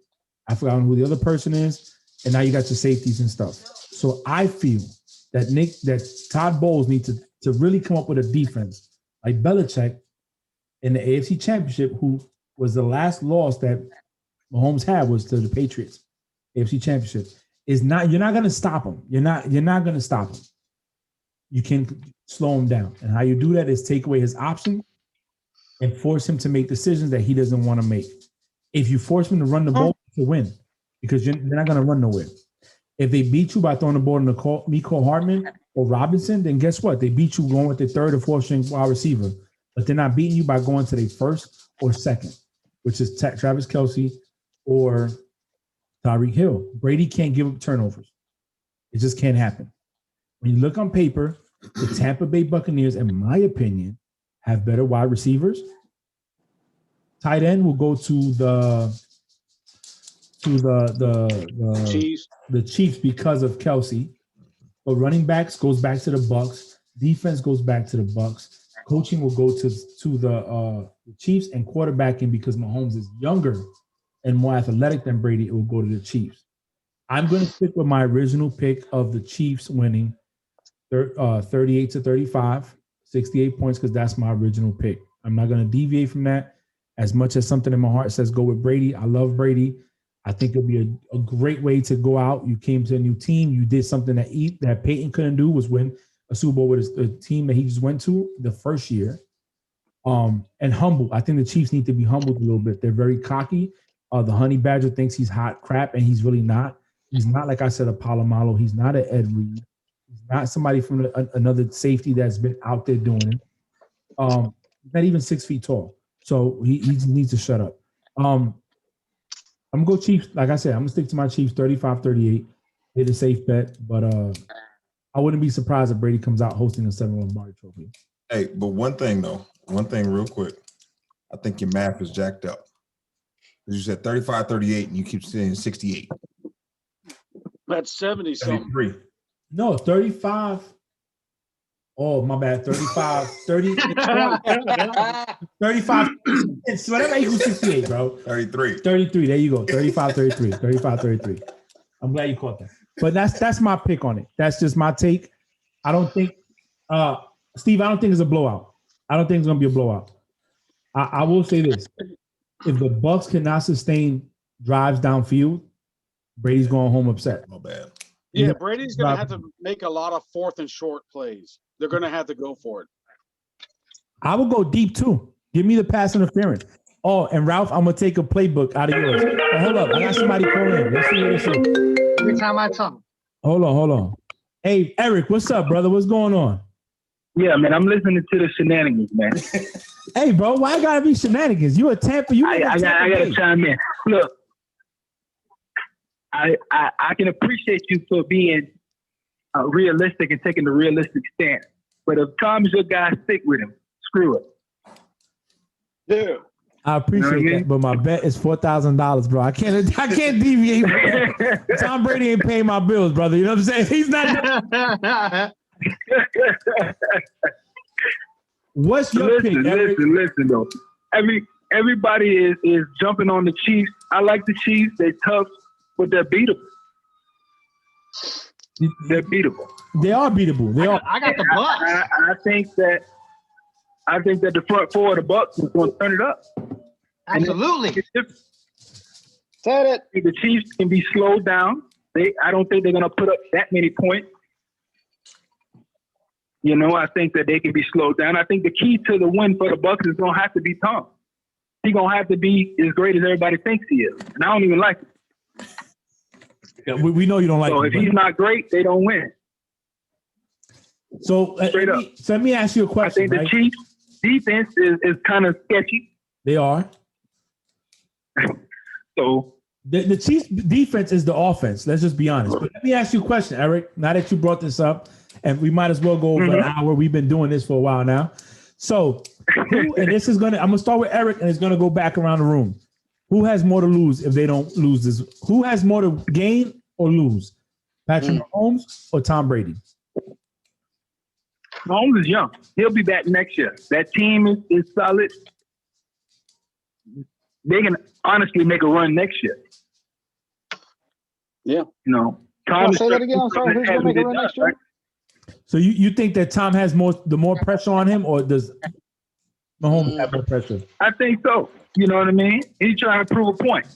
I forgot who the other person is. And now you got your safeties and stuff. So I feel that Todd Bowles needs to really come up with a defense like Belichick in the AFC Championship, who was the last loss that Mahomes had was to the Patriots. AFC Championship you're not going to stop him. You're not going to stop him. You can slow him down. And how you do that is take away his option and force him to make decisions that he doesn't want to make. If you force him to run the ball, to win, because they're not going to run nowhere. If they beat you by throwing the ball to Mecole Hardman or Robinson, then guess what? They beat you going with the 3rd or 4th string wide receiver, but they're not beating you by going to their 1st or 2nd, which is Travis Kelce or Tyreek Hill. Brady can't give up turnovers. It just can't happen. When you look on paper, the Tampa Bay Buccaneers, in my opinion, have better wide receivers. Tight end will go to the Chiefs because of Kelce. But running backs goes back to the Bucs. Defense goes back to the Bucs. Coaching will go to the Chiefs, and quarterbacking, because Mahomes is younger and more athletic than Brady, it will go to the Chiefs. I'm going to stick with my original pick of the Chiefs winning 38-35, 68 points, because that's my original pick. I'm not going to deviate from that. As much as something in my heart says go with Brady, I love Brady. I think it'll be a great way to go out. You came to a new team. You did something that Peyton couldn't do, was win a Super Bowl with a team that he just went to the first year. And humble. I think the Chiefs need to be humbled a little bit. They're very cocky. The Honey Badger thinks he's hot crap, and he's really not. He's not, like I said, a Palomalo. He's not an Ed Reed. He's not somebody from another safety that's been out there doing it. Not even 6 feet tall. So he needs to shut up. I'm going to go Chiefs. Like I said, I'm going to stick to my Chiefs 35-38. Hit a safe bet. But I wouldn't be surprised if Brady comes out hosting a 7 Lombardi trophy. Hey, but one thing real quick. I think your math is jacked up. You said 35-38 and you keep saying 68. That's 70-something. No, 35. Oh, my bad. 35, 30, 35, whatever equals 68, bro. 33. 33. There you go. 35-33. 35-33. I'm glad you caught that. But that's my pick on it. That's just my take. I don't think, Steve, I don't think it's a blowout. I don't think it's going to be a blowout. I will say this. If the Bucs cannot sustain drives downfield, Brady's going home upset. Oh, bad. Yeah, Brady's going to have to make a lot of 4th and short plays. They're going to have to go for it. I will go deep, too. Give me the pass interference. Oh, and Ralph, I'm going to take a playbook out of yours. Oh, hold up. I got somebody calling in. Let's see what this is. every time I talk. Hold on. Hey, Eric, what's up, brother? What's going on? Yeah, man, I'm listening to the shenanigans, man. Hey, bro, why gotta be shenanigans? You a Tampa? I gotta chime in. Look, I can appreciate you for being realistic and taking the realistic stance. But if Tom's your guy, stick with him. Screw it. Yeah. I appreciate that, but my bet is $4,000, bro. I can't deviate. Tom Brady ain't paying my bills, brother. You know what I'm saying? He's not. What's your pick? Listen, though. Everybody is jumping on the Chiefs. I like the Chiefs. They're tough, but they're beatable. They're beatable. They are beatable. I got the Bucks. I think that the front four of the Bucks is going to turn it up. Absolutely. Said it. The Chiefs can be slowed down. I don't think they're going to put up that many points. You know, I think that they can be slowed down. I think the key to the win for the Bucks is going to have to be Tom. He's going to have to be as great as everybody thinks he is. And I don't even like him. Yeah, we know you don't like him. So if he's not great, they don't win. So let me ask you a question. I think the Chiefs defense is kind of sketchy. They are. So the Chiefs defense is the offense. Let's just be honest. But let me ask you a question, Eric. Now that you brought this up, and we might as well go over an hour. We've been doing this for a while now. So, I'm gonna start with Eric, and it's gonna go back around the room. Who has more to lose if they don't lose this? Who has more to gain or lose? Patrick Mahomes or Tom Brady? Mahomes is young. He'll be back next year. That team is solid. They can honestly make a run next year. Yeah. No. Tom say that again. I'm sorry. Who's going to make a run next year? So you think that Tom has more pressure on him, or does Mahomes have more pressure? I think so. You know what I mean? He's trying to prove a point.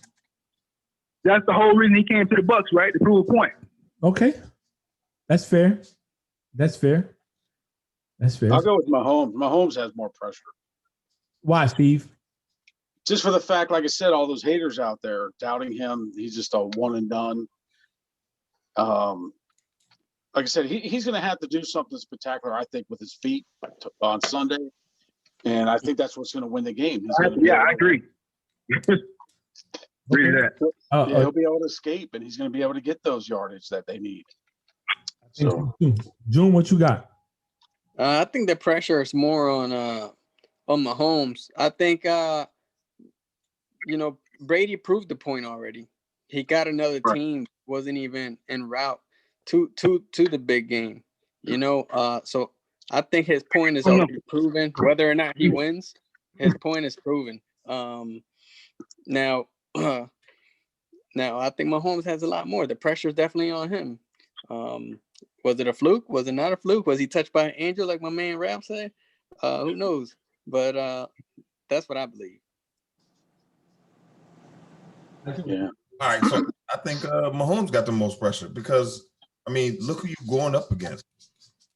That's the whole reason he came to the Bucks, right? To prove a point. Okay. That's fair. I'll go with Mahomes. Mahomes has more pressure. Why, Steve? Just for the fact, like I said, all those haters out there doubting him. He's just a one and done. Like I said, he's going to have to do something spectacular, I think, with his feet on Sunday. And I think that's what's going to win the game. I agree. Agree to that. He'll be able to escape, and he's going to be able to get those yardage that they need. So, June, what you got? I think the pressure is more on Mahomes. I think Brady proved the point already. He got another team, wasn't even en route to the big game. So I think his point is already proven. Whether or not he wins, his point is proven. Now I think Mahomes has a lot more. The pressure is definitely on him. Was it a fluke? Was it not a fluke? Was he touched by an angel, like my man Ralph said? Who knows? But that's what I believe. Yeah. All right, so I think Mahomes got the most pressure because, I mean, look who you're going up against.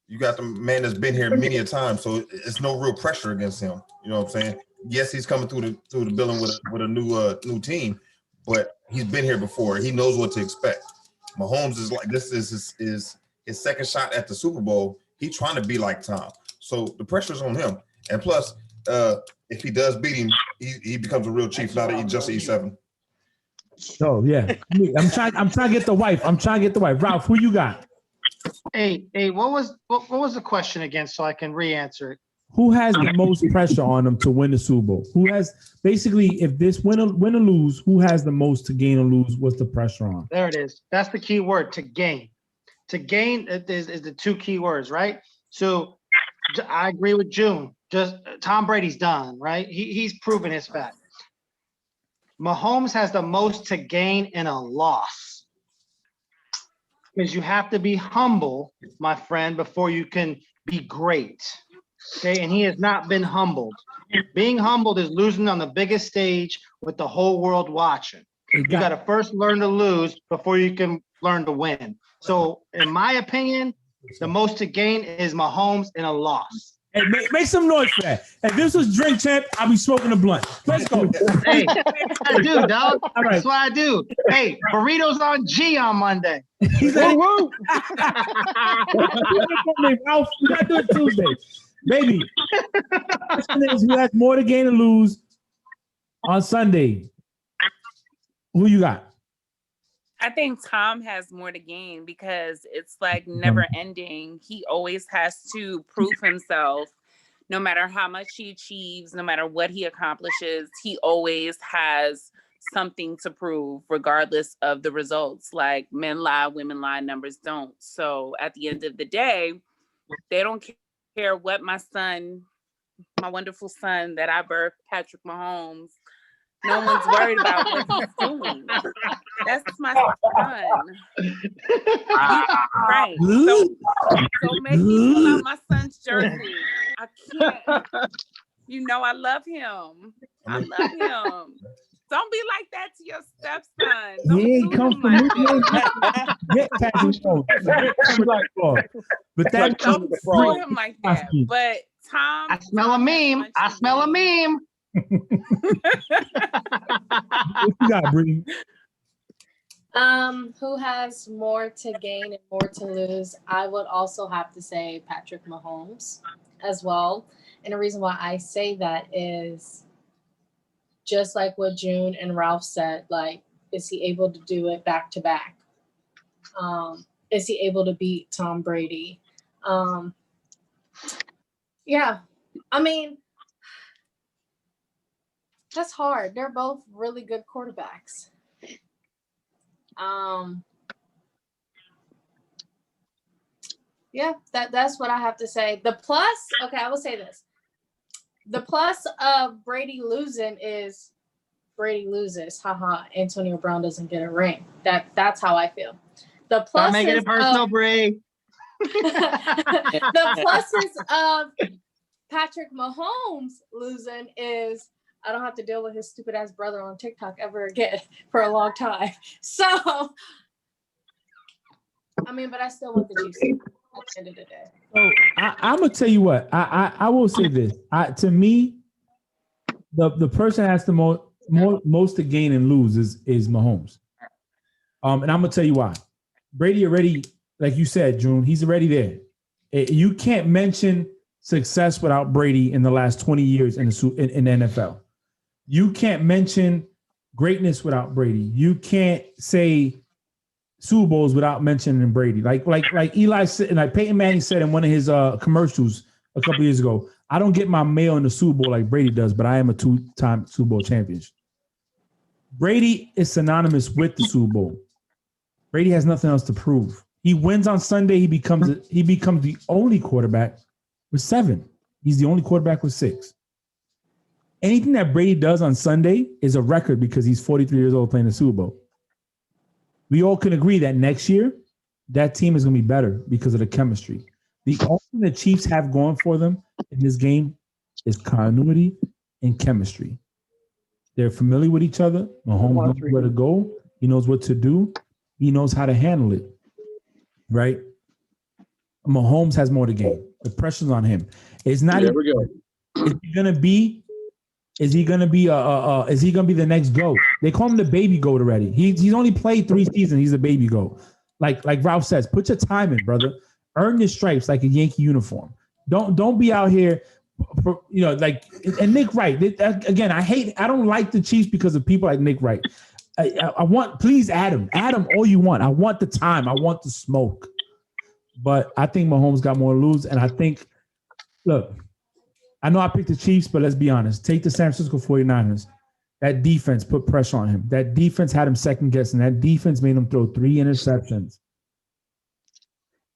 You got the man that's been here many a time, so it's no real pressure against him. You know what I'm saying? Yes, he's coming through the building with a new team, but he's been here before. He knows what to expect. Mahomes is like, this is his second shot at the Super Bowl. He's trying to be like Tom, so the pressure's on him. And plus, if he does beat him, he becomes a real chief, not just E7. Oh yeah, I'm trying to get the wife. Ralph, who you got? Hey, what was the question again, so I can re-answer it? Who has the most pressure on them to win the Super Bowl? Who has basically, if this win or lose, who has the most to gain or lose? What's the pressure on? There it is. That's the key word, to gain. To gain is the two key words, right? So I agree with June. Just Tom Brady's done, right? He's proven his fact. Mahomes has the most to gain in a loss, because you have to be humble, my friend, before you can be great. Okay, and he has not been humbled. Being humbled is losing on the biggest stage with the whole world watching. You got to first learn to lose before you can learn to win. So, in my opinion, the most to gain is Mahomes in a loss. Hey, make some noise for that. If this was Drink Champ, I'll be smoking a blunt. Let's go. Hey, I do, dog. All right. That's what I do. Hey, burritos on G on Monday. He's like, woo! Ralph, we gotta do it Tuesday. Baby. Question is, who has more to gain and lose on Sunday? Who you got? I think Tom has more to gain because it's like never ending. He always has to prove himself. No matter how much he achieves, no matter what he accomplishes, he always has something to prove, regardless of the results. Like men lie, women lie, numbers don't. So at the end of the day, they don't care what my wonderful son that I birthed, Patrick Mahomes, no one's worried about what he's doing. That's my son. Right. So make me pull out my son's jersey. I can't. You know I love him. I love him. Don't be like that to your stepson. Don't He ain't do come him from like that. Get Patrick Mahomes. But that Don't do him like that. But Tom, I smell a meme. I smell a meme. What you got, Brittany? Who has more to gain and more to lose? I would also have to say Patrick Mahomes as well. And the reason why I say that is just like what June and Ralph said, like, is he able to do it back to back? Is he able to beat Tom Brady? Yeah, I mean, that's hard. They're both really good quarterbacks. Yeah, that's what I have to say. The plus, okay, I will say this. The plus of Brady losing is Brady loses. Haha, Antonio Brown doesn't get a ring. That's how I feel. The plus Stop making it personal, Bray. The pluses of Patrick Mahomes losing is I don't have to deal with his stupid ass brother on TikTok ever again for a long time. So, I mean, but I still want the Chiefs at the end of the day. So I'm gonna tell you what. I will say this. To me, the person that has the most to gain and lose is Mahomes. And I'm gonna tell you why. Brady already, like you said, June, he's already there. You can't mention success without Brady in the last 20 years in the NFL. You can't mention greatness without Brady. You can't say Super Bowls without mentioning Brady. Like Eli said, like Peyton Manning said in one of his commercials a couple years ago, I don't get my mail in the Super Bowl like Brady does, but I am a 2-time Super Bowl champion. Brady is synonymous with the Super Bowl. Brady has nothing else to prove. He wins on Sunday. He becomes the only quarterback with 7. He's the only quarterback with 6. Anything that Brady does on Sunday is a record because he's 43 years old playing the Super Bowl. We all can agree that next year, that team is going to be better because of the chemistry. The only thing the Chiefs have going for them in this game is continuity and chemistry. They're familiar with each other. Mahomes knows where to go. He knows what to do. He knows how to handle it, right? Mahomes has more to gain. The pressure's on him. It's not. There we go. Is he gonna be the next GOAT? They call him the baby GOAT already. He's only played 3 seasons. He's a baby GOAT. Like Ralph says, put your time in, brother. Earn your stripes like a Yankee uniform. Don't be out here, like, and Nick Wright. Again, I don't like the Chiefs because of people like Nick Wright. I want, please add him all you want. I want the time. I want the smoke. But I think Mahomes got more to lose. And I think, look, I know I picked the Chiefs, but let's be honest. Take the San Francisco 49ers. That defense put pressure on him. That defense had him second guessing. That defense made him throw 3 interceptions.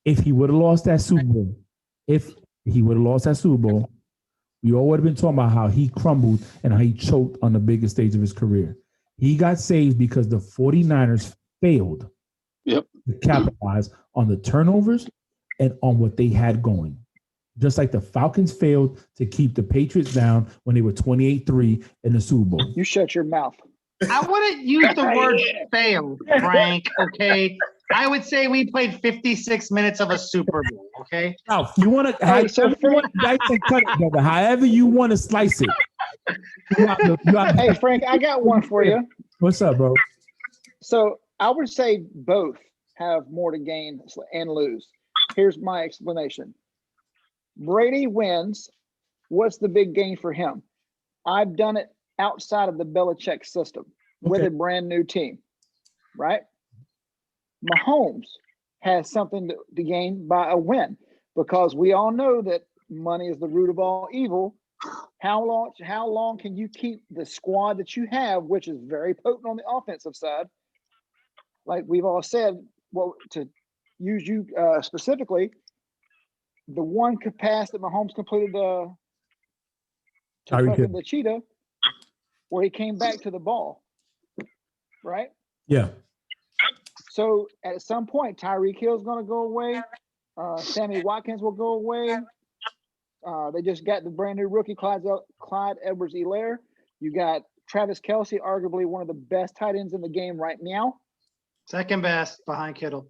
If he would have lost that Super Bowl, we all would have been talking about how he crumbled and how he choked on the biggest stage of his career. He got saved because the 49ers failed to capitalize on the turnovers and on what they had going. Just like the Falcons failed to keep the Patriots down when they were 28-3 in the Super Bowl. You shut your mouth. I wouldn't use the word fail, Frank, okay? I would say we played 56 minutes of a Super Bowl. Okay. Ralph, you want to Hey, so Frank, dice and cut it, brother. However you want to slice it. hey Frank, I got one for you. What's up, bro? So I would say both have more to gain and lose. Here's my explanation. Brady wins. What's the big gain for him? I've done it outside of the Belichick system with a brand new team, right? Mahomes has something to gain by a win because we all know that money is the root of all evil. How long can you keep the squad that you have, which is very potent on the offensive side? Like we've all said, well, to use you specifically, the one pass that Mahomes completed to the cheetah, where he came back to the ball, right? Yeah. So at some point, Tyreek Hill's going to go away. Sammy Watkins will go away. They just got the brand new rookie, Clyde Edwards-Helaire. You got Travis Kelce, arguably one of the best tight ends in the game right now. Second best behind Kittle.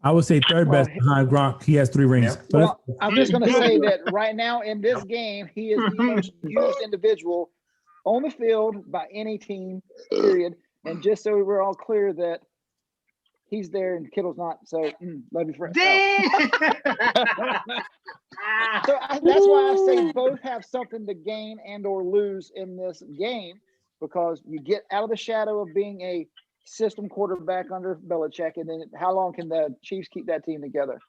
I would say third best behind Gronk. He has 3 rings. Yeah. Well, I'm just going to say that right now in this game, he is the most used individual on the field by any team, period. And just so we're all clear that he's there and Kittle's not. So, love you, friend. So that's why I say both have something to gain and or lose in this game, because you get out of the shadow of being a system quarterback under Belichick, and then how long can the Chiefs keep that team together?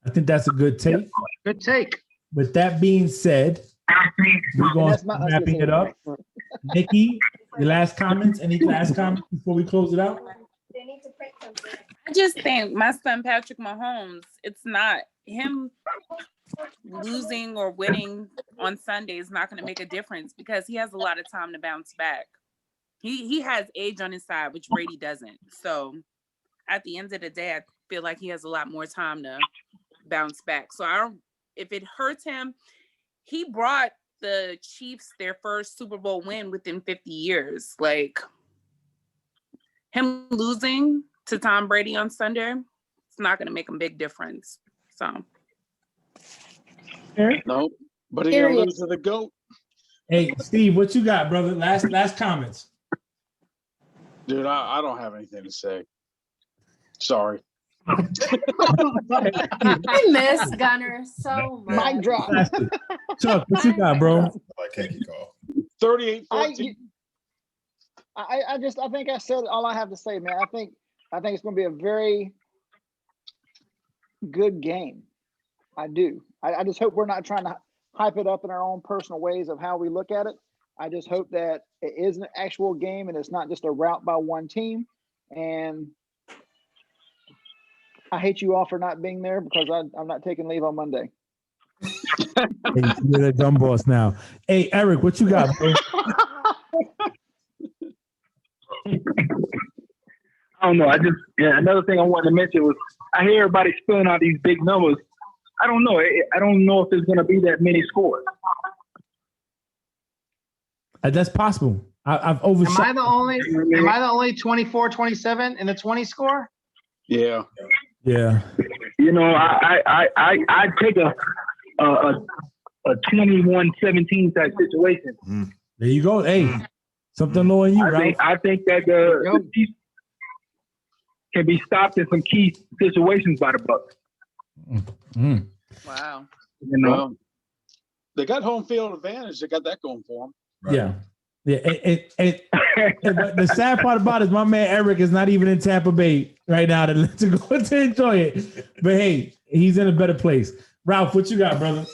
I think that's a good take. Good take. With that being said, we're going to wrapping it up. Nikki, your last comments? Any last comments before we close it out? I just think my son Patrick Mahomes, it's not him losing or winning on Sunday is not going to make a difference because he has a lot of time to bounce back. He has age on his side, which Brady doesn't. So at the end of the day, I feel like he has a lot more time to bounce back. So if it hurts him, he brought the Chiefs their first Super Bowl win within 50 years. Like him losing to Tom Brady on Sunday, it's not going to make a big difference. So. No, but he going to lose to the GOAT. Hey, Steve, what you got, brother? Last comments. Dude, I don't have anything to say. Sorry. I miss Gunner so much. Mic drop. Chuck, what you got, bro? I can't keep call. 38-14. I think I said all I have to say, man. I think it's going to be a very good game. I do. I just hope we're not trying to hype it up in our own personal ways of how we look at it. I just hope that it is an actual game and it's not just a rout by one team. And I hate you all for not being there because I'm not taking leave on Monday. Hey, you're the dumb boss now. Hey, Eric, what you got, bro? I don't know. Another thing I wanted to mention was I hear everybody spilling out these big numbers. I don't know. I don't know if there's going to be that many scores. That's possible. I've overshot. Am I the only 24-27 in the 20 score? Yeah. Yeah. You know, I'd take a 21-17 type situation. There you go. Hey, something low in you, right? I think that the Chiefs can be stopped in some key situations by the Bucs. Wow. You know, Well, they got home field advantage. They got that going for them. Right. Yeah. The sad part about it is my man Eric is not even in Tampa Bay right now to go to enjoy it. But hey, he's in a better place. Ralph, what you got, brother?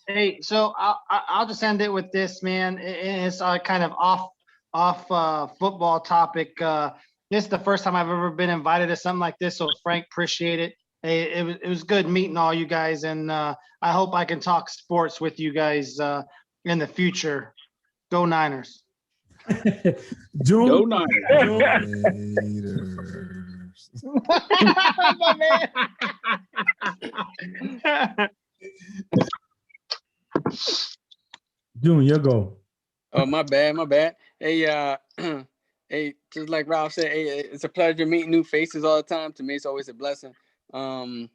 Hey, so I'll just end it with this, man. It's kind of off football topic. This is the first time I've ever been invited to something like this, so Frank, appreciate it. Hey, it was good meeting all you guys, and I hope I can talk sports with you guys in the future. Go Niners. June. Go Niners. My man. June, your go. Oh, my bad. Hey, hey, just like Ralph said, it's a pleasure meeting new faces all the time. To me, it's always a blessing to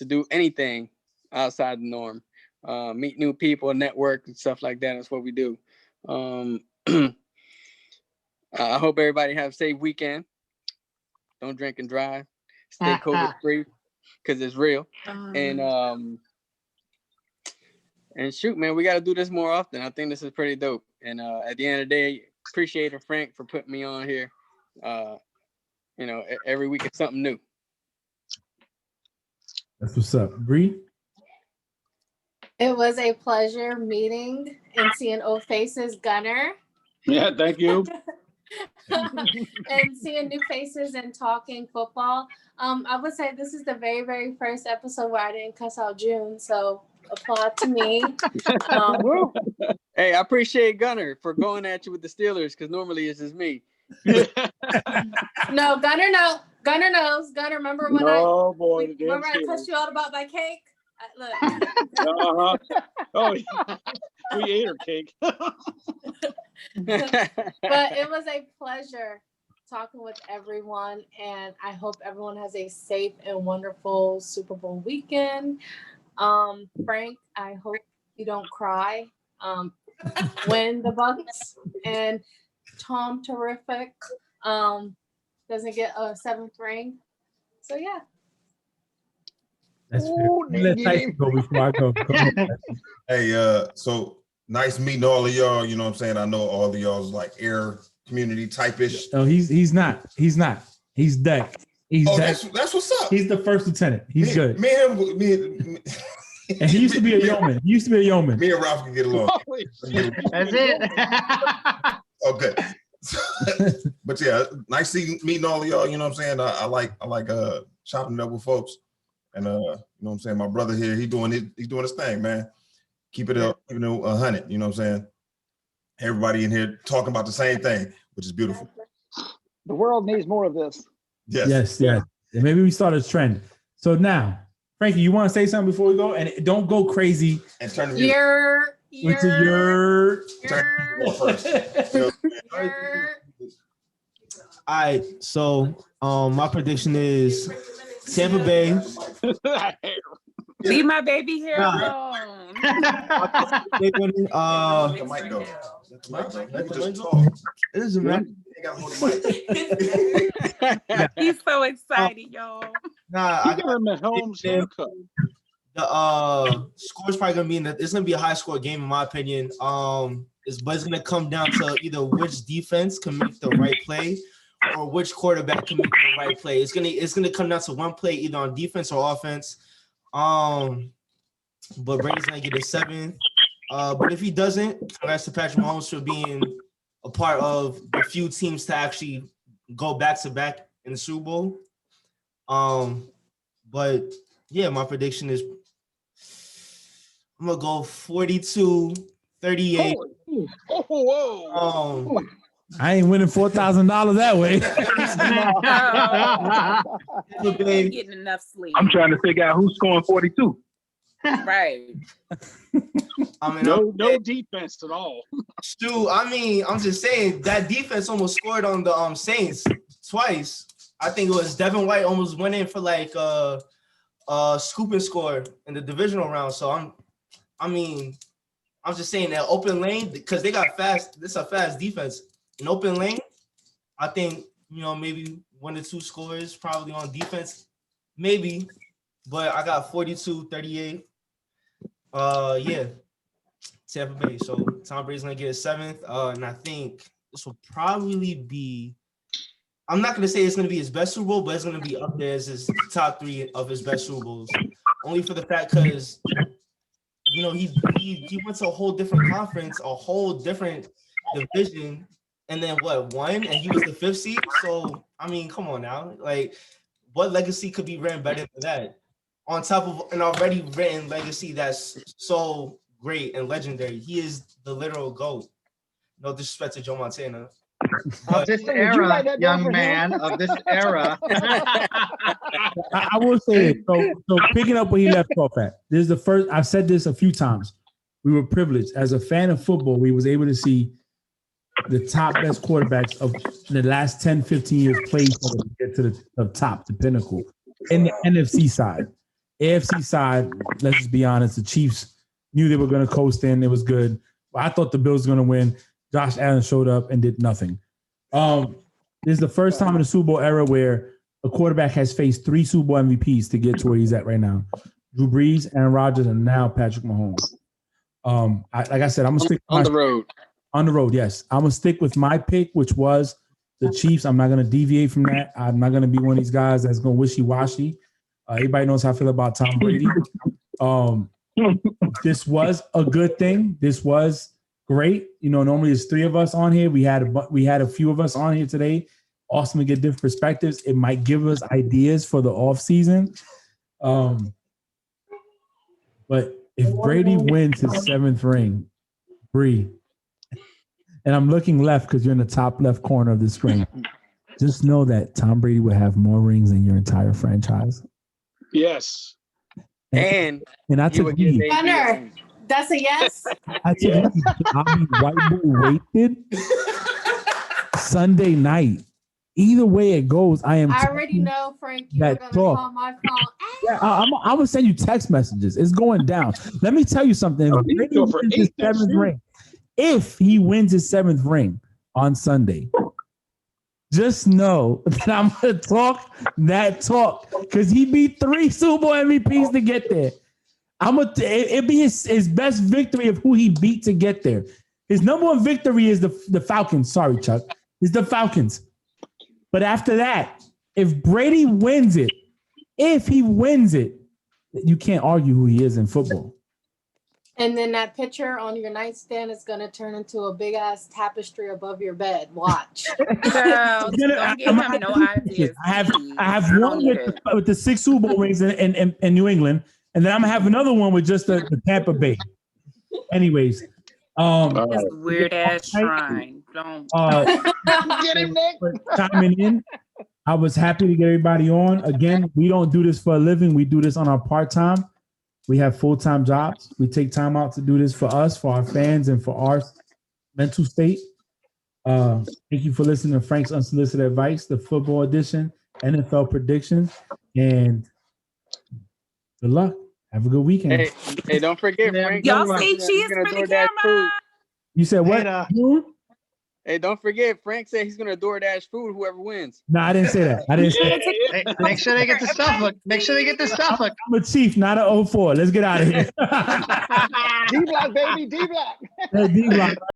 do anything outside the norm. Meet new people, network, and stuff like that. That's what we do. I hope everybody have a safe weekend. Don't drink and drive. Stay COVID free because it's real. And shoot, man, we got to do this more often. I think this is pretty dope. And at the end of the day, appreciate Frank for putting me on here. Every week it's something new. That's what's up. Bree? It was a pleasure meeting and seeing old faces, Gunner. Yeah, thank you. And seeing new faces and talking football. I would say this is the very, very first episode where I didn't cuss out June. So applaud to me. Hey, I appreciate Gunner for going at you with the Steelers because normally it's just me. No, Gunner knows. Gunner, remember when I cussed you out about my cake? Look. Oh, yeah. We ate her cake. But it was a pleasure talking with everyone, and I hope everyone has a safe and wonderful Super Bowl weekend. Frank, I hope you don't cry when the Bucks and Tom Terrific doesn't get a 7th ring. So yeah. That's let Tyson go before I go. Hey, so nice meeting all of y'all. You know what I'm saying? I know all of y'all's like air community type-ish. No, he's not. He's Deck. That's what's up. He's the first lieutenant. He's good. Me and he used to be a yeoman. Me and Ralph can get along. That's it. Okay. But yeah, nice meeting all of y'all. You know what I'm saying? I like chopping it up with folks. And you know what I'm saying? My brother here, he's doing his thing, man. Keep it up, 100. You know what I'm saying? Everybody in here talking about the same thing, which is beautiful. The world needs more of this. Yes. And maybe we start a trend. So now, Frankie, you want to say something before we go? And don't go crazy. And turn the music. All right. So my prediction is Tampa Bay. Leave my baby here alone. They winning. It doesn't matter. He's so excited, y'all. I got Mahomes haircut. The score's probably gonna be it's gonna be a high score game in my opinion. But it's gonna come down to either which defense can make the right play or which quarterback can make the right play. It's gonna come down to one play either on defense or offense. But Brady's gonna get a 7. But if he doesn't, congrats to Patrick Mahomes for being a part of the few teams to actually go back to back in the Super Bowl. But yeah, my prediction is I'm gonna go 42-38. Whoa. I ain't winning $4,000 that way. Ain't getting enough sleep. I'm trying to figure out who's scoring 42. Right. No defense at all. Stu, I'm just saying that defense almost scored on the Saints twice. I think it was Devin White almost went in for like a scoop and score in the divisional round. So I'm just saying that open lane because they got fast. This is a fast defense. In open lane, I think maybe 1 or 2 scores probably on defense, maybe. But I got 42-38. Yeah, Tampa Bay. So Tom Brady's gonna get a 7th, and I think this will probably be. I'm not gonna say it's gonna be his best Super Bowl, but it's gonna be up there as his top 3 of his best Super Bowls. Only for the fact because he went to a whole different conference, a whole different division, and then won, and he was the 5th seed. So come on now, like what legacy could be written better than that? On top of an already written legacy that's so great and legendary. He is the literal GOAT. No disrespect to Joe Montana. Of this era, young man, of this era. I will say it. So picking up where he left off at, this is the first, I've said this a few times. We were privileged. As a fan of football, we was able to see the top best quarterbacks of the last 10, 15 years played for them to get to the top, the pinnacle. In the NFC side. AFC side, let's just be honest, the Chiefs knew they were going to coast in. It was good. I thought the Bills were going to win. Josh Allen showed up and did nothing. This is the first time in the Super Bowl era where a quarterback has faced 3 Super Bowl MVPs to get to where he's at right now. Drew Brees, Aaron Rodgers, and now Patrick Mahomes. Like I said, I'm going to stick on the road. On the road, yes. I'm going to stick with my pick, which was the Chiefs. I'm not going to deviate from that. I'm not going to be one of these guys that's going to wishy-washy. Everybody knows how I feel about Tom Brady. This was a good thing. This was great. You know, normally there's 3 of us on here. We had a few of us on here today. Awesome to get different perspectives. It might give us ideas for the off season. But if Brady wins his 7th ring, Bree, and I'm looking left because you're in the top left corner of the screen, just know that Tom Brady will have more rings than your entire franchise. Yes. And I took lead. Gunner, that's a yes. I took lead. I'll be white boy wasted Sunday night. Either way it goes, I already know, Frank, you're going to call my phone. Yeah, I'm going to send you text messages. It's going down. Let me tell you something. If he wins his 7th ring on Sunday, just know that I'm going to talk that talk because he beat 3 Super Bowl MVPs to get there. It'd be his best victory of who he beat to get there. His number 1 victory is the Falcons. Sorry, Chuck. It's the Falcons. But after that, if Brady wins it, you can't argue who he is in football. And then that picture on your nightstand is going to turn into a big ass tapestry above your bed. Watch. Don't give him no ideas. I have one with the 6 Super Bowl rings in New England, and then I'm gonna have another one with just the Tampa Bay. Anyways, this weird ass shrine. Don't get him, Nick. Chiming in. I was happy to get everybody on. Again, we don't do this for a living. We do this on our part-time. We have full-time jobs. We take time out to do this for us, for our fans, and for our mental state. Thank you for listening to Frank's Unsolicited Advice, the football edition, NFL predictions, and good luck. Have a good weekend. Hey, don't forget, Frank. Y'all say cheese for the camera. You said what? Hey, don't forget, Frank said he's gonna DoorDash food whoever wins. No, I didn't say that. Hey, make sure they get the stuff. Make sure they get the stuff. I'm a chief, not an 04. Let's get out of here. D-Block, baby, D-Block. D-Block.